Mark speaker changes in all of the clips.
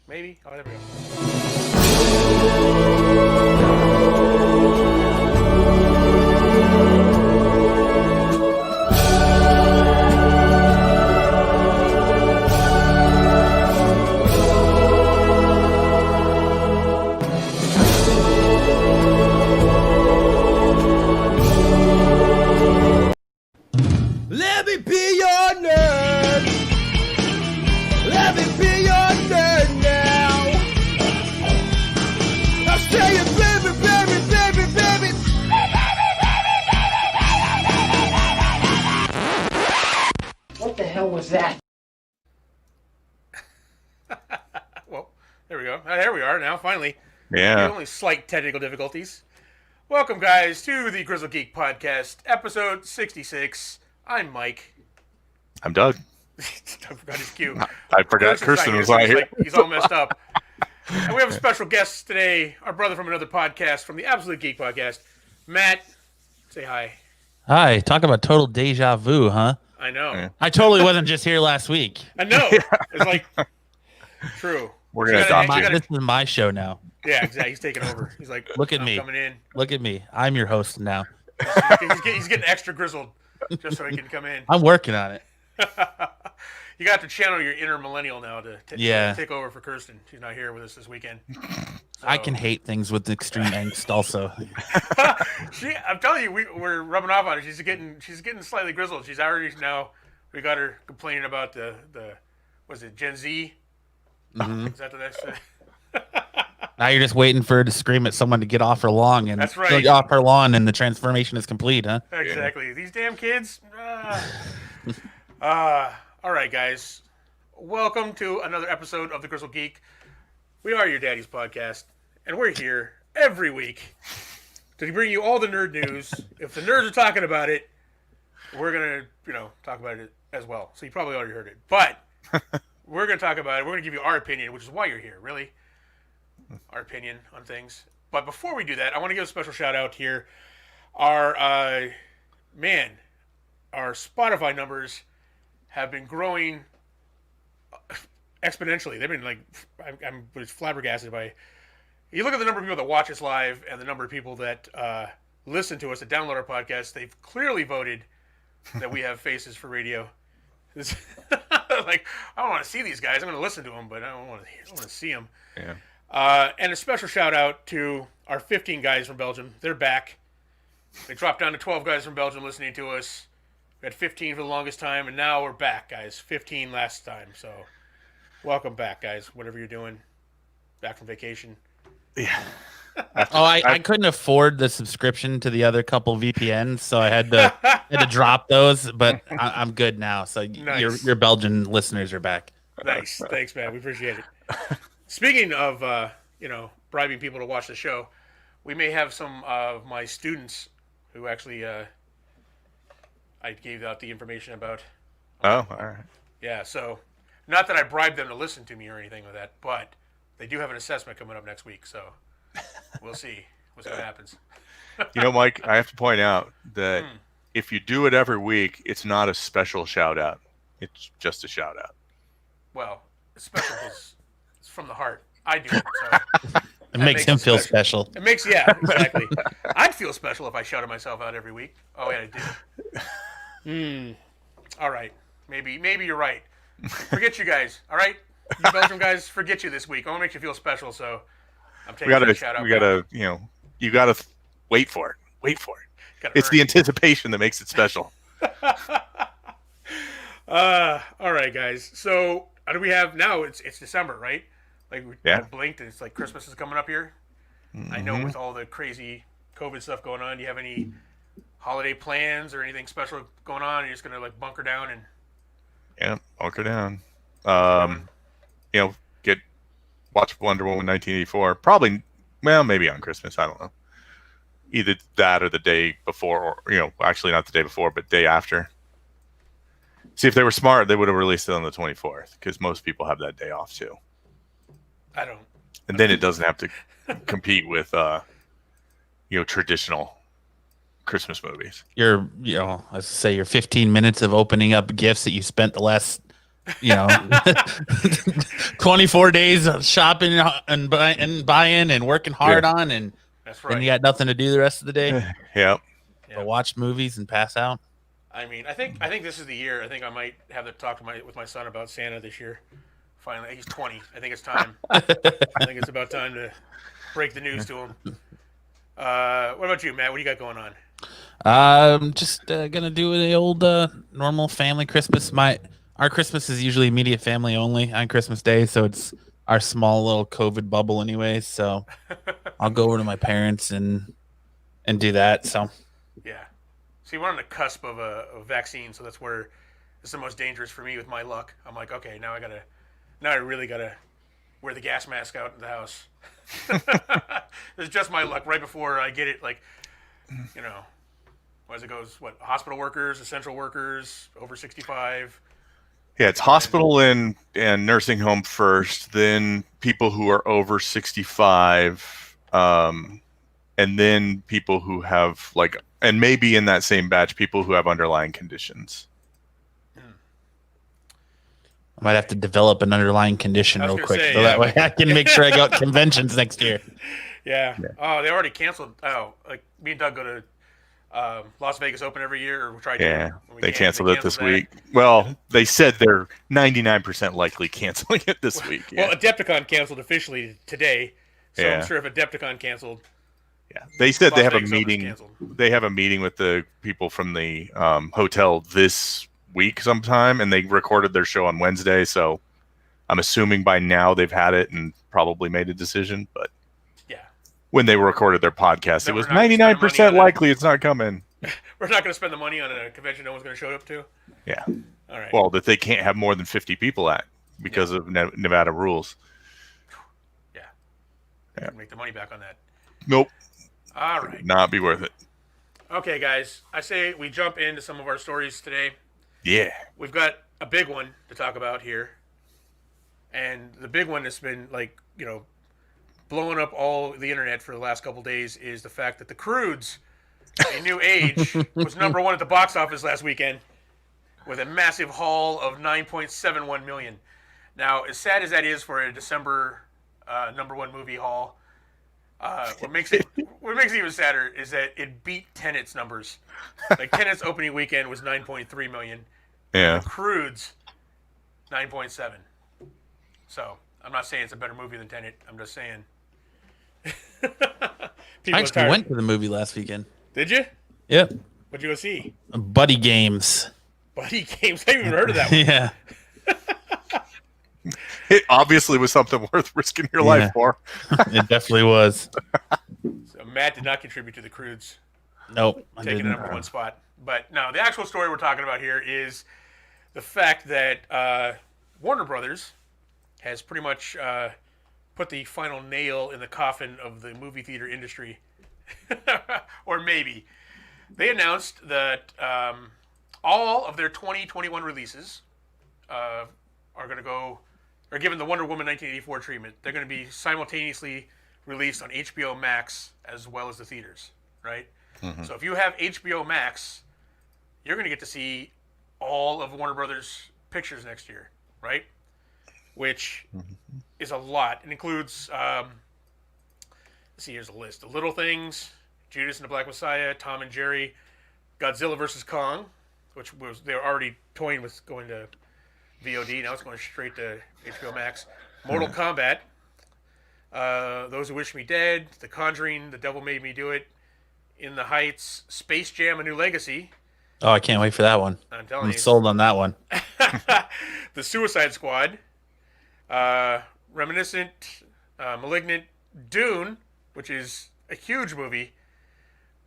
Speaker 1: Maybe. Oh, there we go.
Speaker 2: Let me be your nerd. Let me be your nerd now. I'll say it, baby, baby, baby, baby.
Speaker 3: What the hell was that?
Speaker 1: Well, there we go. There we are now, finally.
Speaker 4: Yeah.
Speaker 1: Only slight technical difficulties. Welcome, guys, to the Grizzled Geek Podcast, episode 66. I'm Mike.
Speaker 4: I'm Doug.
Speaker 1: I forgot his cue.
Speaker 4: I forgot Kirsten was not here.
Speaker 1: He's all messed up. And we have a special guest today, our brother from another podcast, from the Absolute Geek Podcast. Matt, say hi.
Speaker 5: Hi, talk about total deja vu, huh?
Speaker 1: I know.
Speaker 4: Yeah.
Speaker 5: I totally wasn't just here last week.
Speaker 1: I know. It's like, true.
Speaker 4: We're going to adopt you.
Speaker 5: This is my show now.
Speaker 1: Yeah, exactly. He's taking over. He's like,
Speaker 5: Look at
Speaker 1: I'm
Speaker 5: me.
Speaker 1: coming in.
Speaker 5: Look at me. I'm your host now.
Speaker 1: He's getting extra grizzled just so he can come in.
Speaker 5: I'm working on it.
Speaker 1: You got to channel your inner millennial now to take over for Kirsten. She's not here with us this weekend. So.
Speaker 5: I can hate things with extreme angst also.
Speaker 1: I'm telling you, we're rubbing off on her. She's getting slightly grizzled. She's already now. We got her complaining about the was it Gen Z?
Speaker 5: Mm-hmm.
Speaker 1: Is that the next?
Speaker 5: Now you're just waiting for her to scream at someone to get off her lawn, and
Speaker 1: that's right.
Speaker 5: Get off her lawn, and the transformation is complete, huh?
Speaker 1: Exactly. These damn kids. All right, guys. Welcome to another episode of the Grizzled Geek. We are your daddy's podcast, and we're here every week to bring you all the nerd news. If the nerds are talking about it, we're gonna, talk about it as well. So you probably already heard it, but we're gonna talk about it. We're gonna give you our opinion, which is why you're here, really. Our opinion on things. But before we do that, I want to give a special shout out here. Our Spotify numbers have been growing exponentially. They've been like, I'm flabbergasted by. You look at the number of people that watch us live and the number of people that listen to us, that download our podcast. They've clearly voted that we have faces for radio. Like, I don't want to see these guys. I'm going to listen to them, but I don't want to see them.
Speaker 4: Yeah.
Speaker 1: And a special shout out to our 15 guys from Belgium. They're back. They dropped down to 12 guys from Belgium listening to us. We had 15 for the longest time, and now we're back, guys. 15 last time. So, welcome back, guys. Whatever you're doing, back from vacation.
Speaker 4: Yeah.
Speaker 5: I couldn't afford the subscription to the other couple VPNs, so I had to drop those. But I'm good now. So
Speaker 1: nice.
Speaker 5: your Belgian listeners are back.
Speaker 1: Nice, thanks, man. We appreciate it. Speaking of bribing people to watch the show, we may have some of my students who actually I gave out the information about.
Speaker 4: Oh, all right.
Speaker 1: Yeah, so not that I bribed them to listen to me or anything like that, but they do have an assessment coming up next week, so we'll see. We'll see what happens.
Speaker 4: Mike, I have to point out that if you do it every week, it's not a special shout out. It's just a shout out.
Speaker 1: Well, it's special because it's from the heart. I do it, so
Speaker 5: it makes him feel special.
Speaker 1: It makes, yeah, exactly. I'd feel special if I shouted myself out every week. Oh, yeah, I did. All right. Maybe you're right. Forget you guys, all right? You Belgium guys, forget you this week. I want to make you feel special, so I'm taking a shout out.
Speaker 4: You gotta wait for it. Wait for it. It's the anticipation that makes it special.
Speaker 1: All right, guys. So, what do we have now? It's December, right? Like, we blinked, and it's like Christmas is coming up here. Mm-hmm. I know with all the crazy COVID stuff going on, do you have any holiday plans or anything special going on? You're just going to, like, bunker down and...
Speaker 4: Yeah, bunker down. Watch Wonder Woman 1984. Probably, maybe on Christmas. I don't know. Either that or the day before, or, actually not the day before, but day after. See, if they were smart, they would have released it on the 24th, because most people have that day off, too.
Speaker 1: I don't.
Speaker 4: And then it doesn't have to compete with, traditional Christmas movies.
Speaker 5: Your 15 minutes of opening up gifts that you spent the last you know, 24 days of shopping and buying and working hard on, and
Speaker 1: That's
Speaker 5: then
Speaker 1: right.
Speaker 5: you got nothing to do the rest of the day.
Speaker 4: Yep.
Speaker 5: But watch movies and pass out.
Speaker 1: I mean, I think this is the year. I think I might have to talk with my son about Santa this year. Finally, he's 20. I think it's time. I think it's about time to break the news to him. What about you, Matt? What do you got going on?
Speaker 5: Just gonna do the old normal family Christmas. Our Christmas is usually immediate family only on Christmas Day, so it's our small little COVID bubble anyway. So I'll go over to my parents and do that. So
Speaker 1: Yeah. See, we're on the cusp of a vaccine, so that's where it's the most dangerous for me with my luck. I'm like, okay, now I really gotta wear the gas mask out in the house. It's just my luck. Right before I get it, like, you know, as it goes, hospital workers, essential workers, over 65.
Speaker 4: Yeah, it's hospital and nursing home first, then people who are over 65, and then people who have and maybe in that same batch, people who have underlying conditions.
Speaker 5: I might have to develop an underlying condition real quick, so that way I can make sure I go to conventions next year.
Speaker 1: Yeah. Oh, they already canceled. Oh, like me and Doug go to Las Vegas Open every year, or we try to.
Speaker 4: Yeah, they canceled it this week. Well, they said they're 99% likely canceling it this week. Yeah.
Speaker 1: Well, Adepticon canceled officially today, so
Speaker 4: Yeah.
Speaker 1: I'm sure if Adepticon canceled.
Speaker 4: Yeah, they said
Speaker 1: Las
Speaker 4: they have a
Speaker 1: Vegas Open's
Speaker 4: meeting.
Speaker 1: canceled.
Speaker 4: They have a meeting with the people from the hotel this week sometime, and they recorded their show on Wednesday. So I'm assuming by now they've had it and probably made a decision. But
Speaker 1: Yeah.
Speaker 4: when they recorded their podcast,
Speaker 1: Then
Speaker 4: it was
Speaker 1: we're not gonna spend money
Speaker 4: 99%
Speaker 1: on it.
Speaker 4: likely it's not coming.
Speaker 1: We're not going to spend the money on a convention no one's going to show up to.
Speaker 4: Yeah.
Speaker 1: All right.
Speaker 4: Well, that they can't have more than 50 people at because of Nevada rules.
Speaker 1: Yeah. Yeah. Make the money back on that.
Speaker 4: Nope.
Speaker 1: All right.
Speaker 4: Not be worth it.
Speaker 1: Okay, guys. I say we jump into some of our stories today.
Speaker 4: Yeah.
Speaker 1: We've got a big one to talk about here. And the big one that's been, blowing up all the internet for the last couple days is the fact that the Croods, A New Age, was number one at the box office last weekend with a massive haul of $9.71 million. Now, as sad as that is for a December number one movie haul, what makes it even sadder is that it beat Tenet's numbers. Like, Tenet's opening weekend was $9.3 million.
Speaker 4: Yeah.
Speaker 1: Croods, 9.7. So, I'm not saying it's a better movie than Tenet. I'm just saying.
Speaker 5: I actually went to the movie last weekend.
Speaker 1: Did you?
Speaker 5: Yep.
Speaker 1: What'd you go see?
Speaker 5: Buddy Games.
Speaker 1: Buddy Games. I haven't even heard of that one.
Speaker 5: Yeah.
Speaker 4: It obviously was something worth risking your life for.
Speaker 5: It definitely was.
Speaker 1: So Matt did not contribute to the Croods
Speaker 5: Nope.
Speaker 1: taking the number one spot. But no, the actual story we're talking about here is the fact that Warner Brothers has pretty much put the final nail in the coffin of the movie theater industry. Or maybe. They announced that all of their 2021 releases are given the Wonder Woman 1984 treatment. They're going to be simultaneously released on HBO Max as well as the theaters, right? Mm-hmm. So if you have HBO Max, you're going to get to see all of Warner Brothers pictures next year, right? Which is a lot. It includes, let's see, here's a list. The Little Things, Judas and the Black Messiah, Tom and Jerry, Godzilla vs. Kong, which was they were already toying with going to VOD. Now it's going straight to HBO Max. Mortal Kombat, Those Who Wish Me Dead, The Conjuring, The Devil Made Me Do It, In the Heights, Space Jam: A New Legacy.
Speaker 5: Oh, I can't wait for that one. I'm sold on that one.
Speaker 1: The Suicide Squad, Reminiscent, Malignant, Dune, which is a huge movie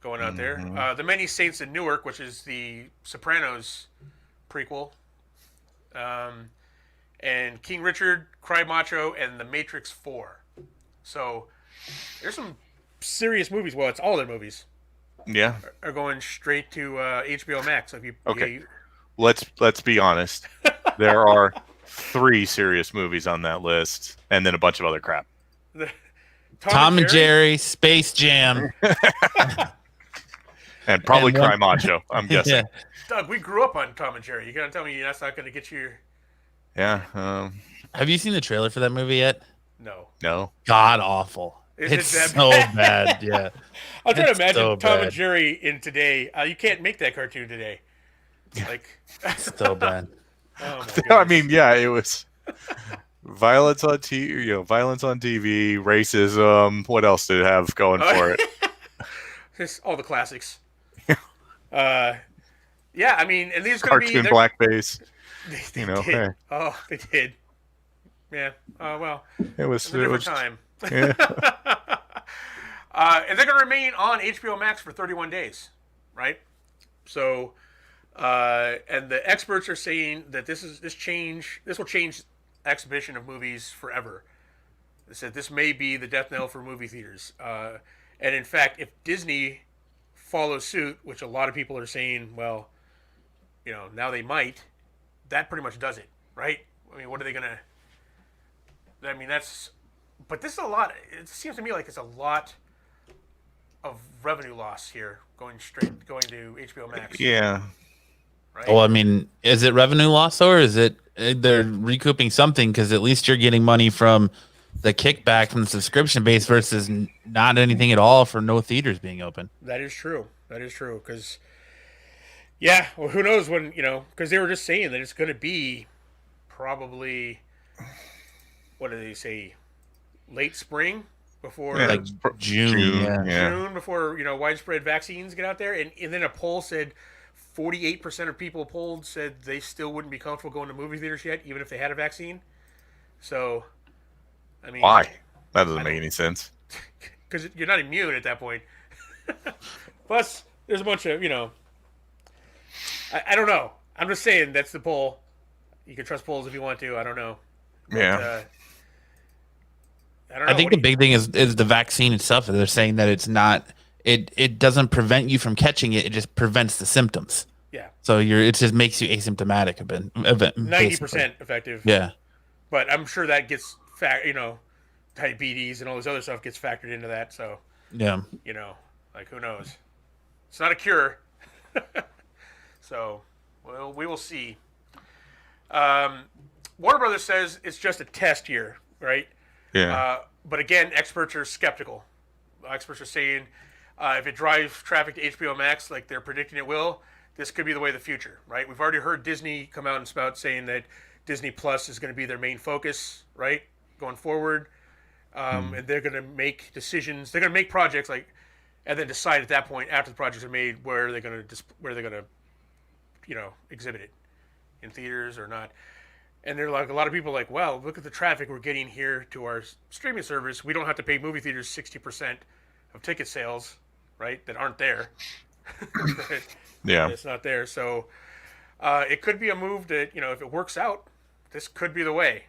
Speaker 1: going out there. The Many Saints in Newark, which is the Sopranos prequel. And King Richard, Cry Macho, and The Matrix 4. So there's some serious movies. Well, it's all their movies.
Speaker 4: Yeah.
Speaker 1: Are going straight to HBO Max. So if you
Speaker 4: Let's be honest. There are 3 serious movies on that list, and then a bunch of other crap.
Speaker 5: Tom and Jerry, Space Jam,
Speaker 4: and probably Cry Macho. I'm guessing.
Speaker 5: Yeah.
Speaker 1: Doug, we grew up on Tom and Jerry. You gonna tell me that's not gonna get you
Speaker 4: Yeah.
Speaker 5: Have you seen the trailer for that movie yet?
Speaker 1: No.
Speaker 4: No.
Speaker 5: God awful.
Speaker 1: Is
Speaker 5: It's
Speaker 1: it that
Speaker 5: so
Speaker 1: bad?
Speaker 5: bad. Yeah.
Speaker 1: I'm trying to
Speaker 5: It's
Speaker 1: imagine
Speaker 5: so
Speaker 1: Tom and
Speaker 5: bad.
Speaker 1: Jerry in today. You can't make that cartoon today. Like,
Speaker 5: So bad.
Speaker 1: oh my
Speaker 4: I
Speaker 1: goodness.
Speaker 4: mean, yeah, it was violence on violence on TV, racism. What else did it have going for it?
Speaker 1: Just all the classics. Yeah, I mean, and these are going to be
Speaker 4: Cartoon blackface.
Speaker 1: They
Speaker 4: Hey,
Speaker 1: did. Oh, they did. Yeah. Well,
Speaker 4: it was.
Speaker 1: it's a different time.
Speaker 4: Yeah.
Speaker 1: And they're going to remain on HBO Max for 31 days, right? So, and the experts are saying that this will change exhibition of movies forever. They said this may be the death knell for movie theaters. And in fact, if Disney follows suit, which a lot of people are saying, well, now they might, that pretty much does it, right? I mean, what are they going to... I mean, but this is a lot. It seems to me like it's a lot of revenue loss here going to HBO Max.
Speaker 4: Yeah.
Speaker 1: Right?
Speaker 5: Well, I mean, is it revenue loss or is it they're recouping something? Because at least you're getting money from the kickback from the subscription base versus not anything at all for no theaters being open.
Speaker 1: That is true. Because, yeah, well, who knows when, because they were just saying that it's going to be probably, what did they say, late spring before
Speaker 5: Like June. Yeah.
Speaker 1: June before widespread vaccines get out there, and then a poll said 48% of people polled said they still wouldn't be comfortable going to movie theaters yet, even if they had a vaccine. So, I mean,
Speaker 4: Why? That doesn't make any sense.
Speaker 1: Because you're not immune at that point. Plus, there's a bunch of I don't know. I'm just saying that's the poll. You can trust polls if you want to. I don't know. But,
Speaker 4: Yeah.
Speaker 1: I don't know.
Speaker 5: I think the big thing is the vaccine itself. They're saying that it's not. It doesn't prevent you from catching it. It just prevents the symptoms.
Speaker 1: Yeah.
Speaker 5: So it just makes you asymptomatic a bit.
Speaker 1: 90% effective.
Speaker 5: Yeah.
Speaker 1: But I'm sure that gets diabetes and all this other stuff gets factored into that. So
Speaker 5: Yeah.
Speaker 1: like who knows? It's not a cure. So, well, we will see. Warner Brothers says it's just a test year, right?
Speaker 4: Yeah.
Speaker 1: But again, experts are skeptical. Experts are saying if it drives traffic to HBO Max like they're predicting it will, this could be the way of the future, right? We've already heard Disney come out and spout saying that Disney Plus is going to be their main focus, right, going forward. And they're going to make decisions. They're going to make projects and then decide at that point after the projects are made where they're going to exhibit it in theaters or not. And they're like, a lot of people are like, well, look at the traffic we're getting here to our streaming service. We don't have to pay movie theaters 60% of ticket sales, right, that aren't there.
Speaker 4: Yeah.
Speaker 1: It's not there. So it could be a move that, if it works out, this could be the way.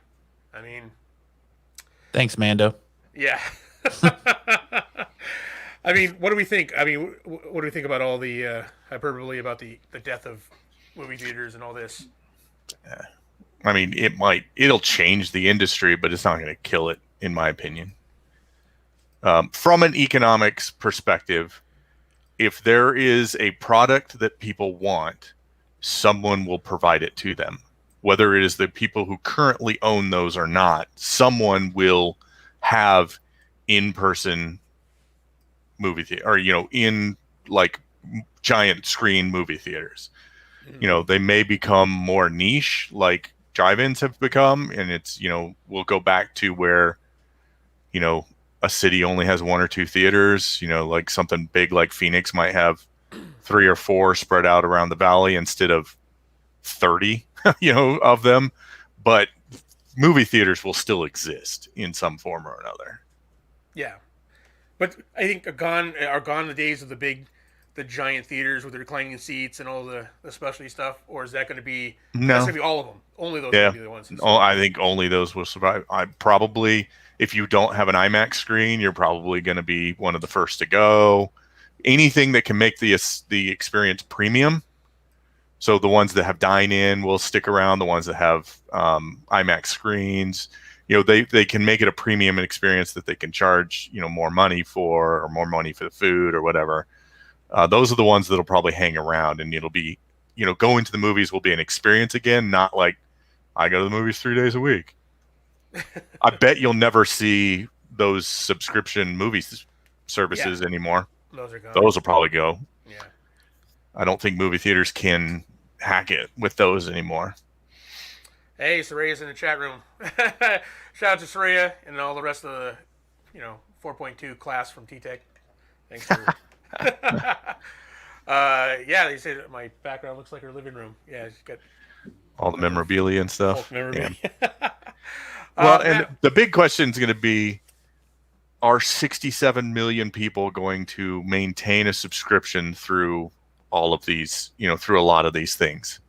Speaker 1: I mean...
Speaker 5: Thanks, Mando.
Speaker 1: Yeah. I mean, what do we think? I mean, what do we think about all the hyperbole about the death of movie theaters and all this?
Speaker 4: I mean, it'll change the industry, but it's not going to kill it, in my opinion. From an economics perspective, if there is a product that people want, someone will provide it to them. Whether it is the people who currently own those or not, someone will have in-person movie theater, or in like giant screen movie theaters. They may become more niche, like drive-ins have become, and it's we'll go back to where a city only has one or two theaters. Like something big like Phoenix might have 3 or 4 spread out around the valley instead of 30 of them, but movie theaters will still exist in some form or another.
Speaker 1: Yeah, but I think are gone the days of the giant theaters with the reclining seats and all the specialty stuff, or is that going to be that's going to be all of them? Only those will be the ones.
Speaker 4: I think only those will survive. I probably, if you don't have an IMAX screen, you're probably going to be one of the first to go. Anything that can make the experience premium. So the ones that have dine-in will stick around. The ones that have IMAX screens, they can make it a premium experience that they can charge, more money for, or more money for the food or whatever. Those are the ones that'll probably hang around, and it'll be, going to the movies will be an experience again, not like I go to the movies 3 days a week. I bet you'll never see those subscription services anymore.
Speaker 1: Those are gone.
Speaker 4: Those will probably go.
Speaker 1: Yeah.
Speaker 4: I don't think movie theaters can hack it with those anymore.
Speaker 1: Hey, Soraya's in the chat room. Shout out to Soraya and all the rest of the, 4.2 class from T-Tech. Thanks for... yeah, they said my background looks like her living room. Yeah, she's got
Speaker 4: all the memorabilia and stuff.
Speaker 1: Memorabilia.
Speaker 4: Yeah. Well, and the big question is going to be, are 67 million people going to maintain a subscription through all of these, through a lot of these things?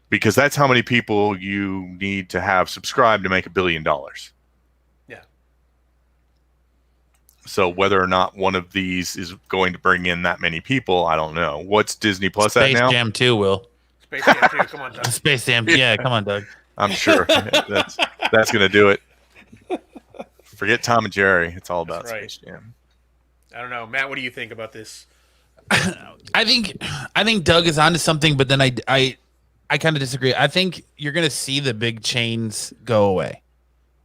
Speaker 4: Because that's how many people you need to have subscribed to make $1 billion.
Speaker 1: Yeah.
Speaker 4: So whether or not one of these is going to bring in that many people, I don't know. What's Disney Plus
Speaker 5: Space
Speaker 4: at now?
Speaker 5: Jam 2 will.
Speaker 1: Space Jam 2, come on, Doug.
Speaker 5: Space Jam, yeah, come on, Doug.
Speaker 4: I'm sure that's going to do it. Forget Tom and Jerry. It's all about Space Jam.
Speaker 1: I don't know, Matt. What do you think about this?
Speaker 5: I think Doug is onto something, but then I kind of disagree. I think you're going to see the big chains go away.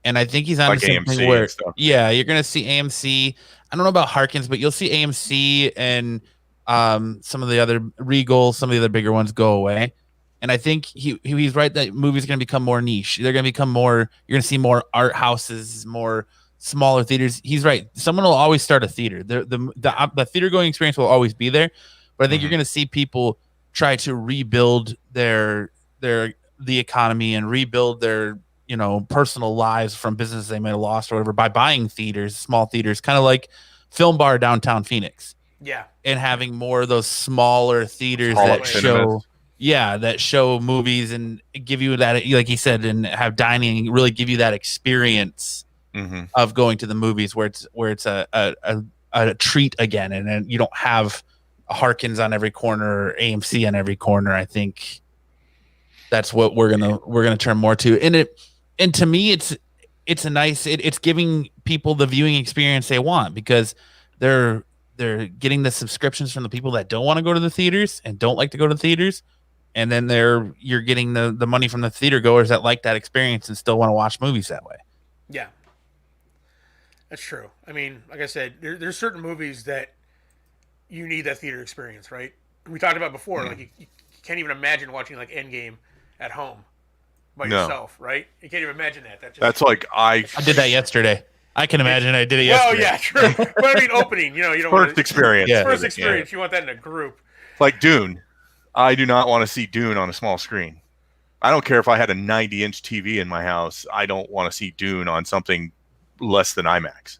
Speaker 5: And I think he's on something
Speaker 4: AMC
Speaker 5: where,
Speaker 4: and stuff.
Speaker 5: Yeah, you're going to see AMC. I don't know about Harkins, but you'll see AMC and some of the other Regal, some of the other bigger ones go away. And I think he's right that movies are going to become more niche. They're going to become more, you're going to see more art houses, more smaller theaters. He's right. Someone will always start a theater. The theater going experience will always be there. But I think you're going to see people try to rebuild the economy and rebuild their personal lives from businesses they might have lost or whatever by buying theaters, small theaters, kind of like Film Bar downtown Phoenix.
Speaker 1: Yeah.
Speaker 5: And having more of those smaller theaters that show movies and give you that, like he said, and have dining, really give you that experience of going to the movies where it's a treat again, and then you don't have Harkins on every corner or AMC on every corner. I think that's what we're gonna turn more to. And to me, it's a nice. It's giving people the viewing experience they want, because they're getting the subscriptions from the people that don't want to go to the theaters and don't like to go to theaters, and then you're getting the money from the theater goers that like that experience and still want to watch movies that way.
Speaker 1: Yeah, that's true. I mean, like I said, there's certain movies that you need that theater experience, right? We talked about before, like you can't even imagine watching like Endgame at home by yourself, right? You can't even imagine that.
Speaker 4: That's like I
Speaker 5: did that yesterday. I can imagine I did it yesterday.
Speaker 1: Well, yeah, true. But I mean, opening, you don't
Speaker 4: first experience.
Speaker 5: Yeah.
Speaker 1: First experience. You want that in a group.
Speaker 4: Like Dune. I do not want to see Dune on a small screen. I don't care if I had a 90-inch TV in my house. I don't want to see Dune on something less than IMAX.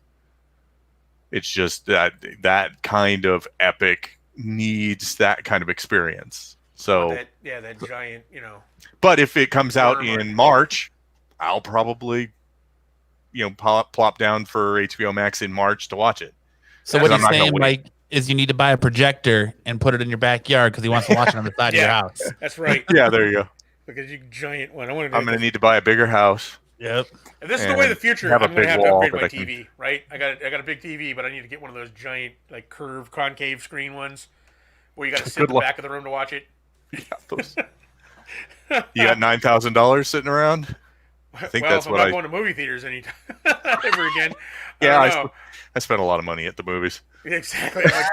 Speaker 4: It's just that kind of epic needs that kind of experience. So
Speaker 1: that giant,
Speaker 4: But if it comes out in March, I'll probably, plop down for HBO Max in March to watch it.
Speaker 5: So what he's saying, Mike, is you need to buy a projector and put it in your backyard because he wants to watch it on the side of your house.
Speaker 1: That's right.
Speaker 4: Yeah, there you go.
Speaker 1: Because you giant one. I'm
Speaker 4: going to need to buy a bigger house.
Speaker 5: Yep.
Speaker 1: If this is the way of the future, I'm going to have to upgrade my TV, right? I got a big TV, but I need to get one of those giant, like, curved, concave screen ones where you got to sit in the back of the room to watch it.
Speaker 4: Yeah, those. You got $9,000 sitting around? I think that's what
Speaker 1: I'm not going to movie theaters anytime ever again.
Speaker 4: I spent a lot of money at the movies.
Speaker 1: Yeah, exactly. Like,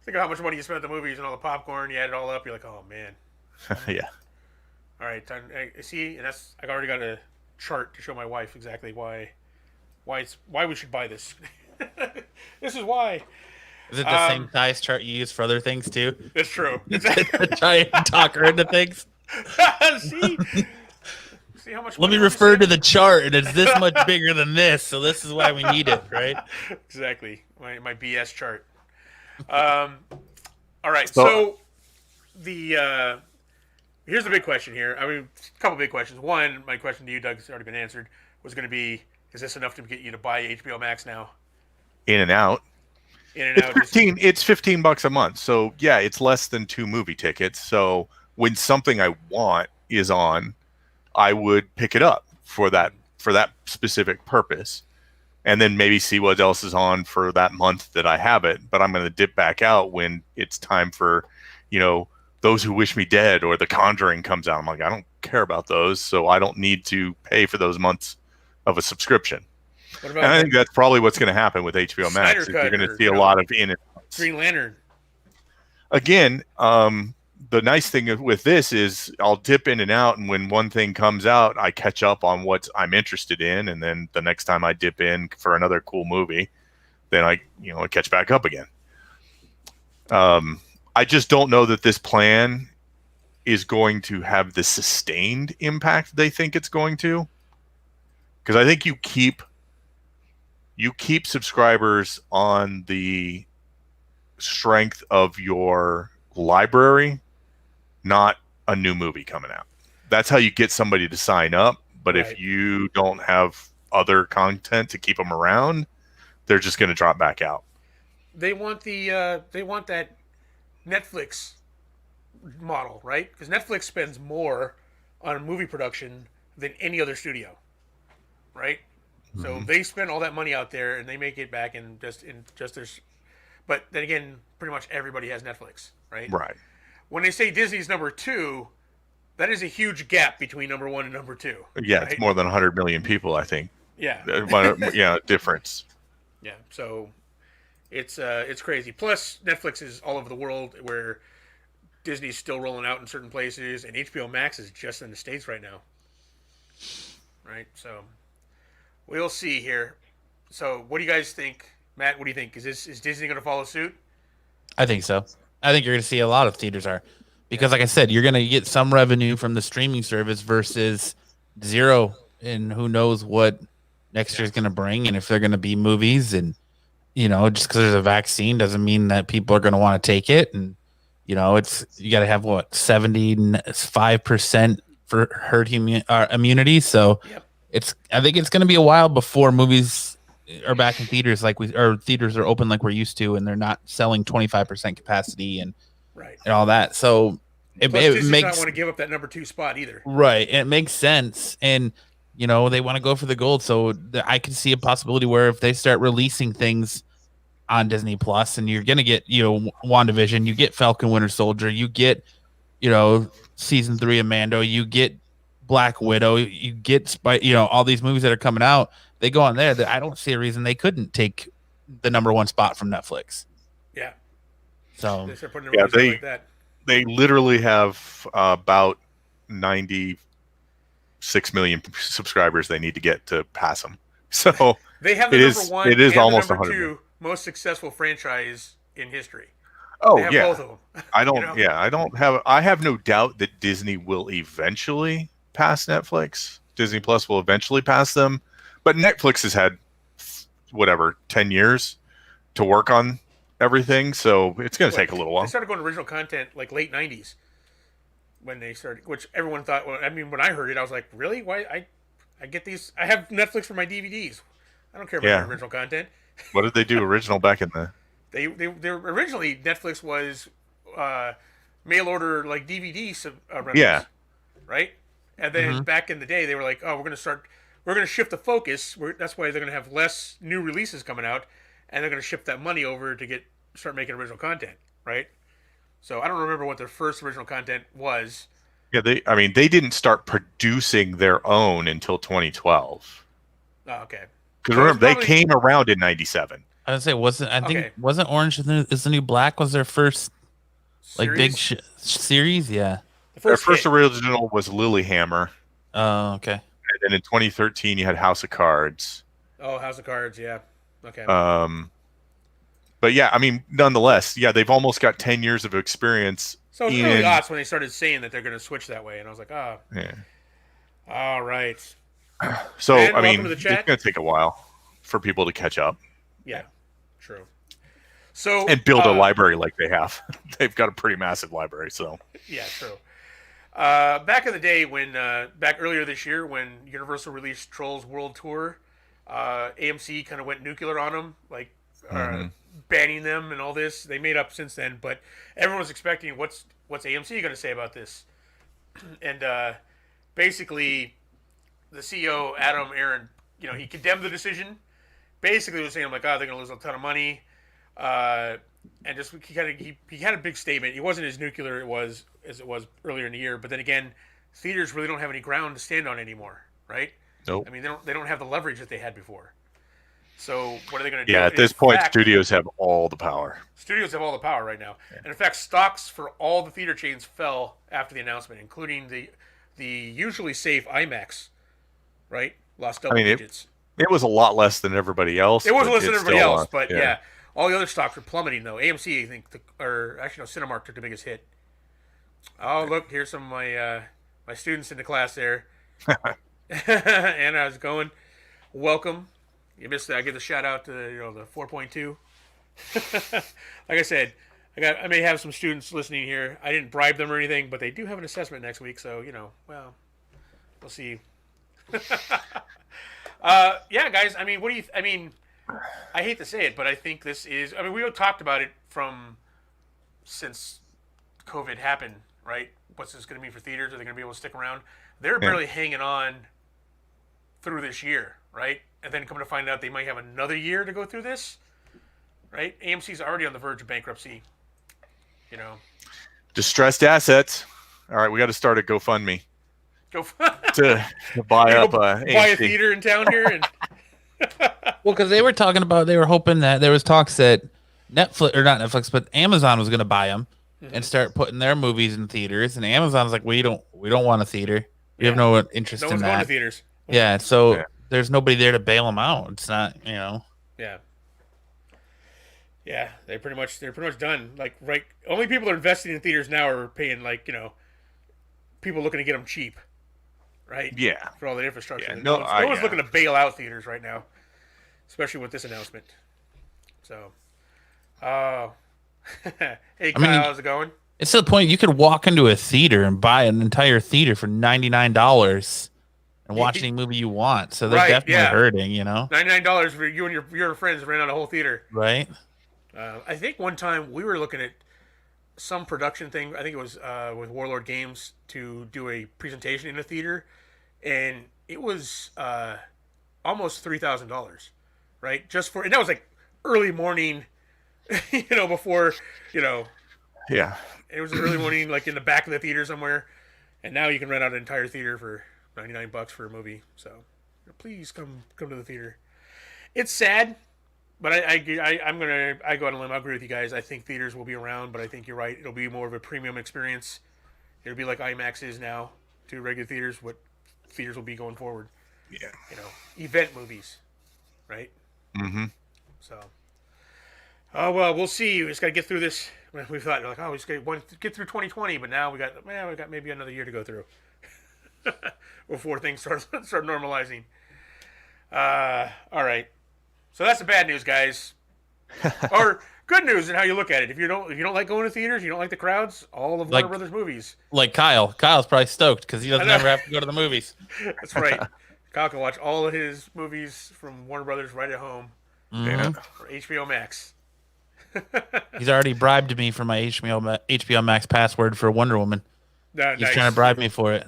Speaker 1: think of how much money you spent at the movies and all the popcorn. You add it all up. You're like, oh man.
Speaker 4: Yeah.
Speaker 1: All right, time. I see, and I already got a chart to show my wife exactly why we should buy this. This is why.
Speaker 5: Is it the same size chart you use for other things too?
Speaker 1: That's true.
Speaker 5: To try and talk her into things.
Speaker 1: See how much.
Speaker 5: Let me refer to the chart, and it's this much bigger than this, so this is why we need it, right?
Speaker 1: Exactly. My BS chart. All right. So the here's the big question here. I mean, a couple big questions. One, my question to you, Doug, has already been answered. Was going to be, is this enough to get you to buy HBO Max now?
Speaker 4: In and out. It's $15 a month. So yeah, it's less than 2 movie tickets. So when something I want is on, I would pick it up for that specific purpose, and then maybe see what else is on for that month that I have it. But I'm going to dip back out when it's time for, Those Who Wish Me Dead or The Conjuring comes out. I'm like, I don't care about those, so I don't need to pay for those months of a subscription.
Speaker 1: What
Speaker 4: And
Speaker 1: about
Speaker 4: I think that's probably what's going to happen with HBO
Speaker 1: Snyder
Speaker 4: Max. Is you're
Speaker 1: Cut
Speaker 4: going to
Speaker 1: or,
Speaker 4: see a lot of in and outs.
Speaker 1: Green Lantern?
Speaker 4: Again, the nice thing with this is I'll dip in and out, and when one thing comes out, I catch up on what I'm interested in, and then the next time I dip in for another cool movie, then I catch back up again. I just don't know that this plan is going to have the sustained impact they think it's going to, because I think you keep subscribers on the strength of your library, not a new movie coming out. That's how you get somebody to sign up. But
Speaker 1: Right.
Speaker 4: if you don't have other content to keep them around, they're just going to drop back out.
Speaker 1: They want that Netflix model, right? Because Netflix spends more on movie production than any other studio, right? So they spend all that money out there and they make it back in just their. But then again, pretty much everybody has Netflix, right?
Speaker 4: Right.
Speaker 1: When they say Disney's number 2, that is a huge gap between number 1 and number 2.
Speaker 4: Yeah,
Speaker 1: right?
Speaker 4: it's more than 100 million people, I think.
Speaker 1: Yeah.
Speaker 4: Difference.
Speaker 1: Yeah. So it's crazy. Plus, Netflix is all over the world, where Disney's still rolling out in certain places, and HBO Max is just in the States right now. Right. So we'll see here. So what do you guys think, Matt? What do you think? Is Disney going to follow suit?
Speaker 5: I think so. I think you're going to see a lot of theaters are, because like I said, you're going to get some revenue from the streaming service versus zero, and who knows what next year's going to bring, and if they're going to be movies. And just because there's a vaccine doesn't mean that people are going to want to take it. And you got to have 75% for herd immunity. So
Speaker 1: Yep.
Speaker 5: I think it's going to be a while before movies are back in theaters theaters are open like we're used to, and they're not selling 25% capacity and
Speaker 1: Right.
Speaker 5: all that. So it
Speaker 1: Disney's
Speaker 5: makes
Speaker 1: not want to give up that number 2 spot either.
Speaker 5: right. It makes sense, and they want to go for the gold. So I can see a possibility where if they start releasing things on Disney Plus, and you're gonna get WandaVision, you get Falcon Winter Soldier, you get season 3 of Mando, you get Black Widow, you get all these movies that are coming out. They go on there. That I don't see a reason they couldn't take the number 1 spot from Netflix.
Speaker 1: Yeah.
Speaker 5: So
Speaker 1: They start putting movies out like that.
Speaker 4: They literally have about 96 million subscribers they need to get to pass them. So
Speaker 1: They have the
Speaker 4: it
Speaker 1: number
Speaker 4: is-
Speaker 1: 1
Speaker 4: it is
Speaker 1: and
Speaker 4: almost
Speaker 1: the number
Speaker 4: 100
Speaker 1: 2 most successful franchise in history.
Speaker 4: Oh
Speaker 1: They have
Speaker 4: yeah,
Speaker 1: both of them.
Speaker 4: I have no doubt that Disney will eventually pass Netflix. Disney Plus will eventually pass them, but Netflix has had 10 years to work on everything, so it's going to take a little while.
Speaker 1: They started going to original content like late 90s when they started, which everyone thought, well, I mean, when I heard it, I was like, really? Why? I get these. I have Netflix for my DVDs. I don't care about the original content.
Speaker 4: What did they do original back in the...
Speaker 1: They originally, Netflix was mail order like DVD rentals.
Speaker 4: Yeah.
Speaker 1: Right? And then back in the day, they were like, oh, we're going to shift the focus. That's why they're going to have less new releases coming out, and they're going to shift that money over to start making original content, right? So I don't remember what their first original content was.
Speaker 4: Yeah, they didn't start producing their own until 2012.
Speaker 1: Oh, okay.
Speaker 4: Because remember, they came around in 97.
Speaker 5: I would say wasn't Orange is the New Black was their first big series? Yeah.
Speaker 4: Their first original was Lilyhammer.
Speaker 5: Oh, okay.
Speaker 4: And then in 2013, you had House of Cards.
Speaker 1: Oh, House of Cards, yeah. Okay.
Speaker 4: But yeah, I mean, nonetheless, yeah, they've almost got 10 years of experience.
Speaker 1: So it was early aughts when they started saying that they're going to switch that way, and I was like, oh.
Speaker 4: Yeah.
Speaker 1: All right.
Speaker 4: So,
Speaker 1: Ben,
Speaker 4: I mean,
Speaker 1: welcome to the
Speaker 4: it's
Speaker 1: chat.
Speaker 4: going to take a while for people to catch up.
Speaker 1: Yeah, true. So
Speaker 4: And build a library like they have. They've got a pretty massive library, so.
Speaker 1: Yeah, true. Back in the day back earlier this year when Universal released Trolls World Tour, AMC kind of went nuclear on them, like banning them and all this. They made up since then, but everyone was expecting what's AMC going to say about this? And basically, the CEO Adam Aaron, he condemned the decision. Basically, was saying like, they're going to lose a ton of money, and just he had a big statement. It wasn't as nuclear as it was earlier in the year, but then again, theaters really don't have any ground to stand on anymore, right?
Speaker 4: Nope.
Speaker 1: I mean, they don't have the leverage that they had before. So what are they going to do?
Speaker 4: Yeah, at this point, studios have all the power.
Speaker 1: Studios have all the power right now, and in fact, stocks for all the theater chains fell after the announcement, including the usually safe IMAX, right? Lost double digits.
Speaker 4: It was a lot less than everybody else.
Speaker 1: It wasn't less than everybody else, but yeah, all the other stocks were plummeting though. AMC, I think, or actually no, Cinemark took the biggest hit. Oh, look, here's some of my students in the class there. And I was going, welcome. You missed that. I give a shout out to the 4.2. Like I said, I may have some students listening here. I didn't bribe them or anything, but they do have an assessment next week, so well, we'll see. Yeah, guys. I mean, I hate to say it, but I think this is. I mean, we talked about it since COVID happened, right? What's this going to mean for theaters? Are they going to be able to stick around? They're barely hanging on through this year, right? And then come to find out they might have another year to go through this, right? AMC's already on the verge of bankruptcy.
Speaker 2: Distressed assets. All right, we got to start a GoFundMe to buy up
Speaker 1: buy a theater in town here. And
Speaker 5: well, because they were hoping that there was talks that Netflix, or not Netflix, but Amazon was going to buy them and start putting their movies in theaters. And Amazon's like, we don't want a theater. We have no interest in that.
Speaker 1: No one's going to theaters.
Speaker 5: Yeah, so there's nobody there to bail them out. It's not,
Speaker 1: Yeah. Yeah, they're pretty much done. Like, right, only people that are investing in theaters now are paying people looking to get them cheap, right?
Speaker 2: Yeah,
Speaker 1: for all the infrastructure.
Speaker 2: Yeah,
Speaker 1: no one's looking to bail out theaters right now, especially with this announcement. So, hey Kyle, how's it going?
Speaker 5: It's to the point you could walk into a theater and buy an entire theater for $99 and watch any movie you want. So they're definitely hurting,
Speaker 1: $99 for you and your friends ran out a whole theater.
Speaker 5: Right.
Speaker 1: I think one time we were looking at some production thing. I think it was with Warlord Games to do a presentation in a theater, and it was almost $3,000, right? And that was like early morning, before,
Speaker 2: Yeah.
Speaker 1: It was early morning, like in the back of the theater somewhere, and now you can rent out an entire theater for $99 for a movie. So, please come to the theater. It's sad, but I go on a limb. I agree with you guys. I think theaters will be around, but I think you're right. It'll be more of a premium experience. It'll be like IMAX is now to regular theaters. What theaters will be going forward.
Speaker 2: Yeah.
Speaker 1: Event movies, right?
Speaker 2: Mm-hmm.
Speaker 1: So, oh well, we'll see. We just got to get through this. We thought we just got to get through 2020, but now we got maybe another year to go through before things start normalizing. All right. So that's the bad news, guys. Or good news in how you look at it. If you don't like going to theaters, you don't like the crowds, all of Warner Brothers movies.
Speaker 5: Like Kyle. Kyle's probably stoked because he doesn't ever have to go to the movies.
Speaker 1: That's right. Kyle can watch all of his movies from Warner Brothers right at home.
Speaker 5: Mm-hmm.
Speaker 1: For HBO Max.
Speaker 5: He's already bribed me for my HBO Max password for Wonder Woman. He's trying to bribe me for it.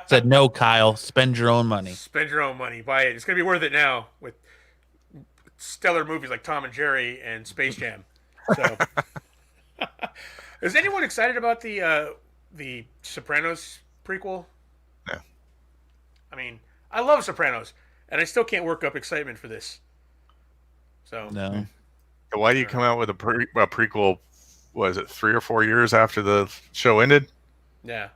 Speaker 5: Said, no, Kyle, spend your own money.
Speaker 1: Spend your own money. Buy it. It's going to be worth it now with stellar movies like Tom and Jerry and Space Jam. So, is anyone excited about the Sopranos prequel?
Speaker 2: No.
Speaker 1: I mean, I love Sopranos, and I still can't work up excitement for this. So
Speaker 5: no.
Speaker 2: Why do you come out with a prequel? Was it 3 or 4 years after the show ended?
Speaker 1: Yeah.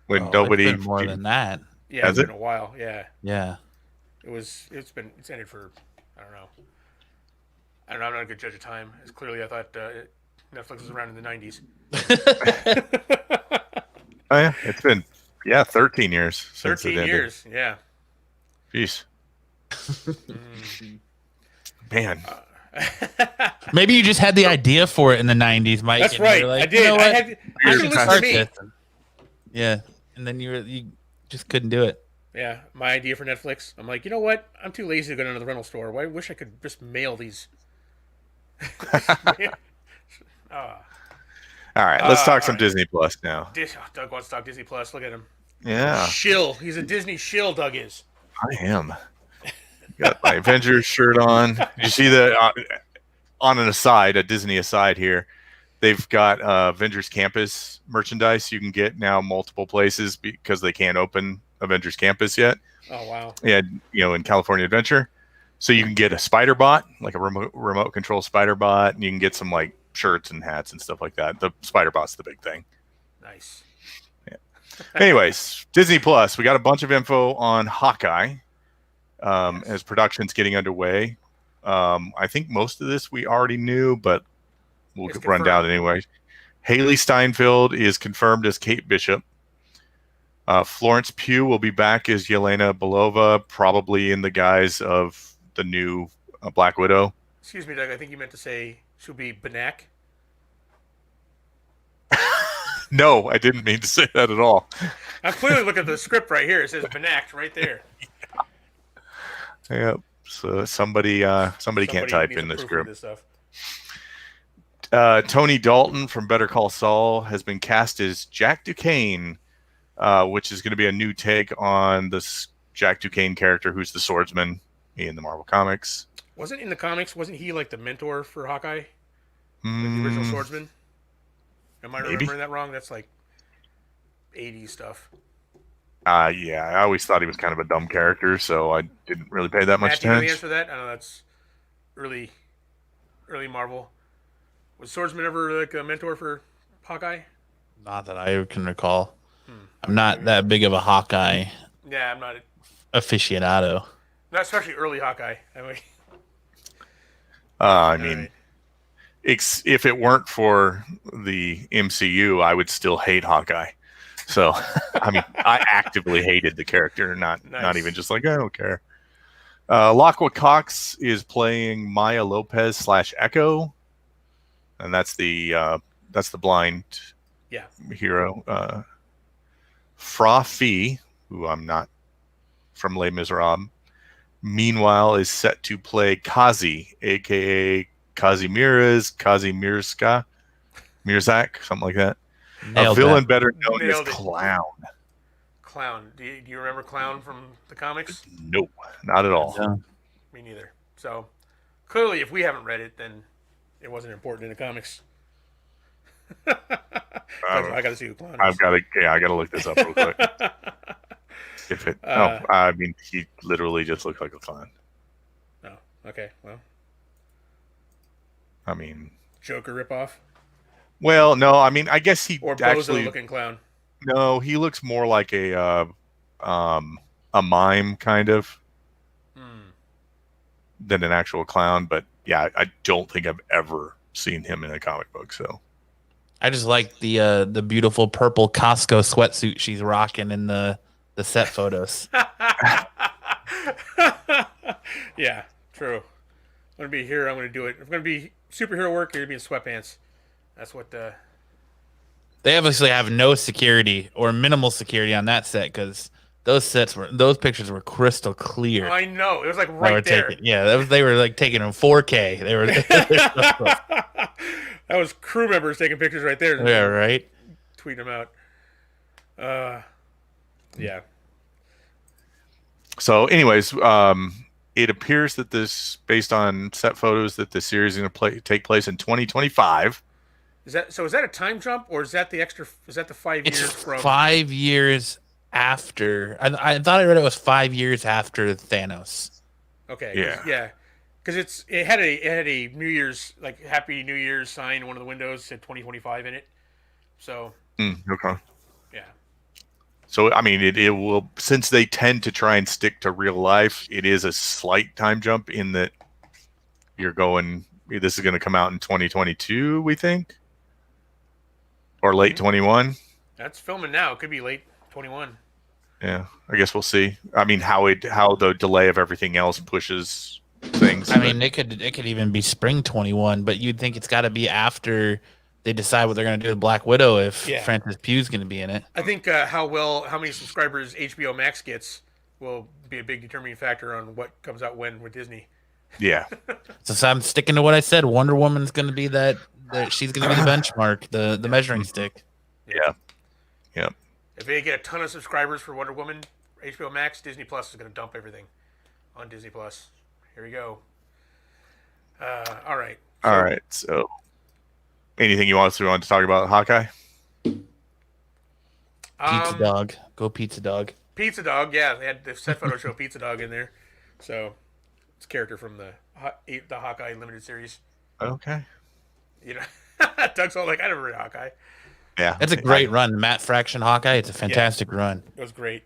Speaker 2: When nobody
Speaker 5: it's been more than that.
Speaker 1: Yeah, it's been a while. Yeah.
Speaker 5: Yeah.
Speaker 1: It's ended for I don't know. I'm not a good judge of time. As clearly, I thought Netflix was around in the 90s.
Speaker 2: Oh yeah, it's been 13 years.
Speaker 1: 13 years. Yeah.
Speaker 2: Jeez. Man.
Speaker 5: Maybe you just had the idea for it in the 90s, Mike.
Speaker 1: That's right.
Speaker 5: Like,
Speaker 1: I did. I should listen to me.
Speaker 5: Yeah. And then you just couldn't do it.
Speaker 1: Yeah. My idea for Netflix. I'm like, you know what? I'm too lazy to go down to the rental store. I wish I could just mail these.
Speaker 2: All right. Let's talk some Disney Plus now.
Speaker 1: Doug wants to talk Disney Plus. Look at him.
Speaker 2: Yeah.
Speaker 1: Shill. He's a Disney shill, Doug is.
Speaker 2: I am. Got my Avengers shirt on. You see the on an aside, a Disney aside here.
Speaker 4: They've got Avengers Campus merchandise you can get now multiple places because they can't open Avengers Campus yet.
Speaker 1: Oh wow!
Speaker 4: And in California Adventure, so you can get a spider bot, like a remote control spider bot, and you can get some like shirts and hats and stuff like that. The spider bot's the big thing.
Speaker 1: Nice.
Speaker 4: Yeah. Anyways, Disney Plus, we got a bunch of info on Hawkeye as production's getting underway. I think most of this we already knew, but we'll run down anyway. Haley Steinfeld is confirmed as Kate Bishop. Florence Pugh will be back as Yelena Belova, probably in the guise of the new Black Widow.
Speaker 1: Excuse me, Doug. I think you meant to say she'll be Banak.
Speaker 4: No, I didn't mean to say that at all.
Speaker 1: I'm clearly looking at the script right here. It says Banak right there.
Speaker 4: Yeah. So somebody can't type in this group.
Speaker 1: This stuff.
Speaker 4: Tony Dalton from Better Call Saul has been cast as Jack Duquesne, which is going to be a new take on this Jack Duquesne character, who's the swordsman in the Marvel Comics.
Speaker 1: Wasn't in the comics? Wasn't he like the mentor for Hawkeye, like the original swordsman? Am I remembering that wrong? That's like 80s stuff.
Speaker 4: Yeah, I always thought he was kind of a dumb character, so I didn't really pay that much
Speaker 1: attention. Do you know the
Speaker 4: attention.
Speaker 1: answer to that? I know that's early Marvel. Was Swordsman ever like a mentor for Hawkeye?
Speaker 5: Not that I can recall. I'm not that big of a Hawkeye
Speaker 1: Yeah, I'm not.
Speaker 5: aficionado.
Speaker 1: Not especially early Hawkeye.
Speaker 4: I mean, if it weren't for the MCU, I would still hate Hawkeye. So, I mean, I actively hated the character, not even just like, I don't care. Laqua Cox is playing Maya Lopez / Echo, and that's the blind hero. Fra Fee, who I'm not, from Les Miserables, meanwhile is set to play Kazi, aka Kazimierska, Mirzak, something like that.
Speaker 5: Nailed
Speaker 4: a villain
Speaker 5: that.
Speaker 4: better known as
Speaker 1: Nailed it.
Speaker 4: Clown.
Speaker 1: Clown. Do you remember Clown from the comics?
Speaker 4: Nope, not at all.
Speaker 5: No.
Speaker 1: Me neither. So, clearly, if we haven't read it, then it wasn't important in the comics. I got to see who Clown is.
Speaker 4: I gotta look this up real quick. I mean, he literally just looks like a clown.
Speaker 1: Oh, okay. Well,
Speaker 4: I mean,
Speaker 1: Joker ripoff
Speaker 4: well, no, I mean, I guess he
Speaker 1: or
Speaker 4: actually
Speaker 1: bozo-looking clown.
Speaker 4: No, he looks more like a mime kind of than an actual clown. But yeah, I don't think I've ever seen him in a comic book. So
Speaker 5: I just like the beautiful purple Costco sweatsuit she's rocking in the set photos.
Speaker 1: Yeah, true. I'm gonna be here. I'm gonna do it. If I'm gonna be superhero work, you're gonna be in sweatpants. That's what.
Speaker 5: They obviously have no security or minimal security on that set because those pictures were crystal clear.
Speaker 1: I know it was like right there.
Speaker 5: They were like taken in 4K. They were.
Speaker 1: That was crew members taking pictures right there.
Speaker 5: Yeah, right.
Speaker 1: Tweeting them out. Yeah.
Speaker 4: So, anyways, it appears that this, based on set photos, that the series is going to take place in 2025.
Speaker 1: Is that a time jump, or is that the extra? Is that the 5 years from
Speaker 5: 5 years after? I thought I read it was 5 years after Thanos.
Speaker 1: Okay.
Speaker 4: Yeah.
Speaker 1: Because it had a New Year's, like, Happy New Year's sign in one of the windows, said 2025 in it. So.
Speaker 4: Okay.
Speaker 1: Yeah.
Speaker 4: So, I mean, it will, since they tend to try and stick to real life, it is a slight time jump in that this is going to come out in 2022, we think, or late 21.
Speaker 1: That's filming now. It could be late 21.
Speaker 4: Yeah, I guess we'll see. I mean, how the delay of everything else pushes things.
Speaker 5: I mean, it could even be spring 21, but you'd think it's got to be after they decide what they're going to do with Black Widow if Francis Pugh's going to be in it.
Speaker 1: I think how many subscribers HBO Max gets will be a big determining factor on what comes out when with Disney.
Speaker 4: Yeah.
Speaker 5: So I'm sticking to what I said. Wonder Woman's going to be that she's going to be the benchmark, the measuring stick.
Speaker 4: Yeah.
Speaker 1: If they get a ton of subscribers for Wonder Woman, HBO Max, Disney Plus is going to dump everything on Disney Plus. Here we go. All right.
Speaker 4: All right. So anything you want to talk about Hawkeye?
Speaker 5: Pizza Dog. Go Pizza Dog.
Speaker 1: Pizza Dog, yeah, they had the set photo show Pizza Dog in there, so it's a character from the Hawkeye limited series.
Speaker 4: Okay.
Speaker 1: You know, Doug's all like, I never read Hawkeye.
Speaker 4: Yeah,
Speaker 5: It's a great run. The Matt Fraction Hawkeye. It's a fantastic run.
Speaker 1: It was great.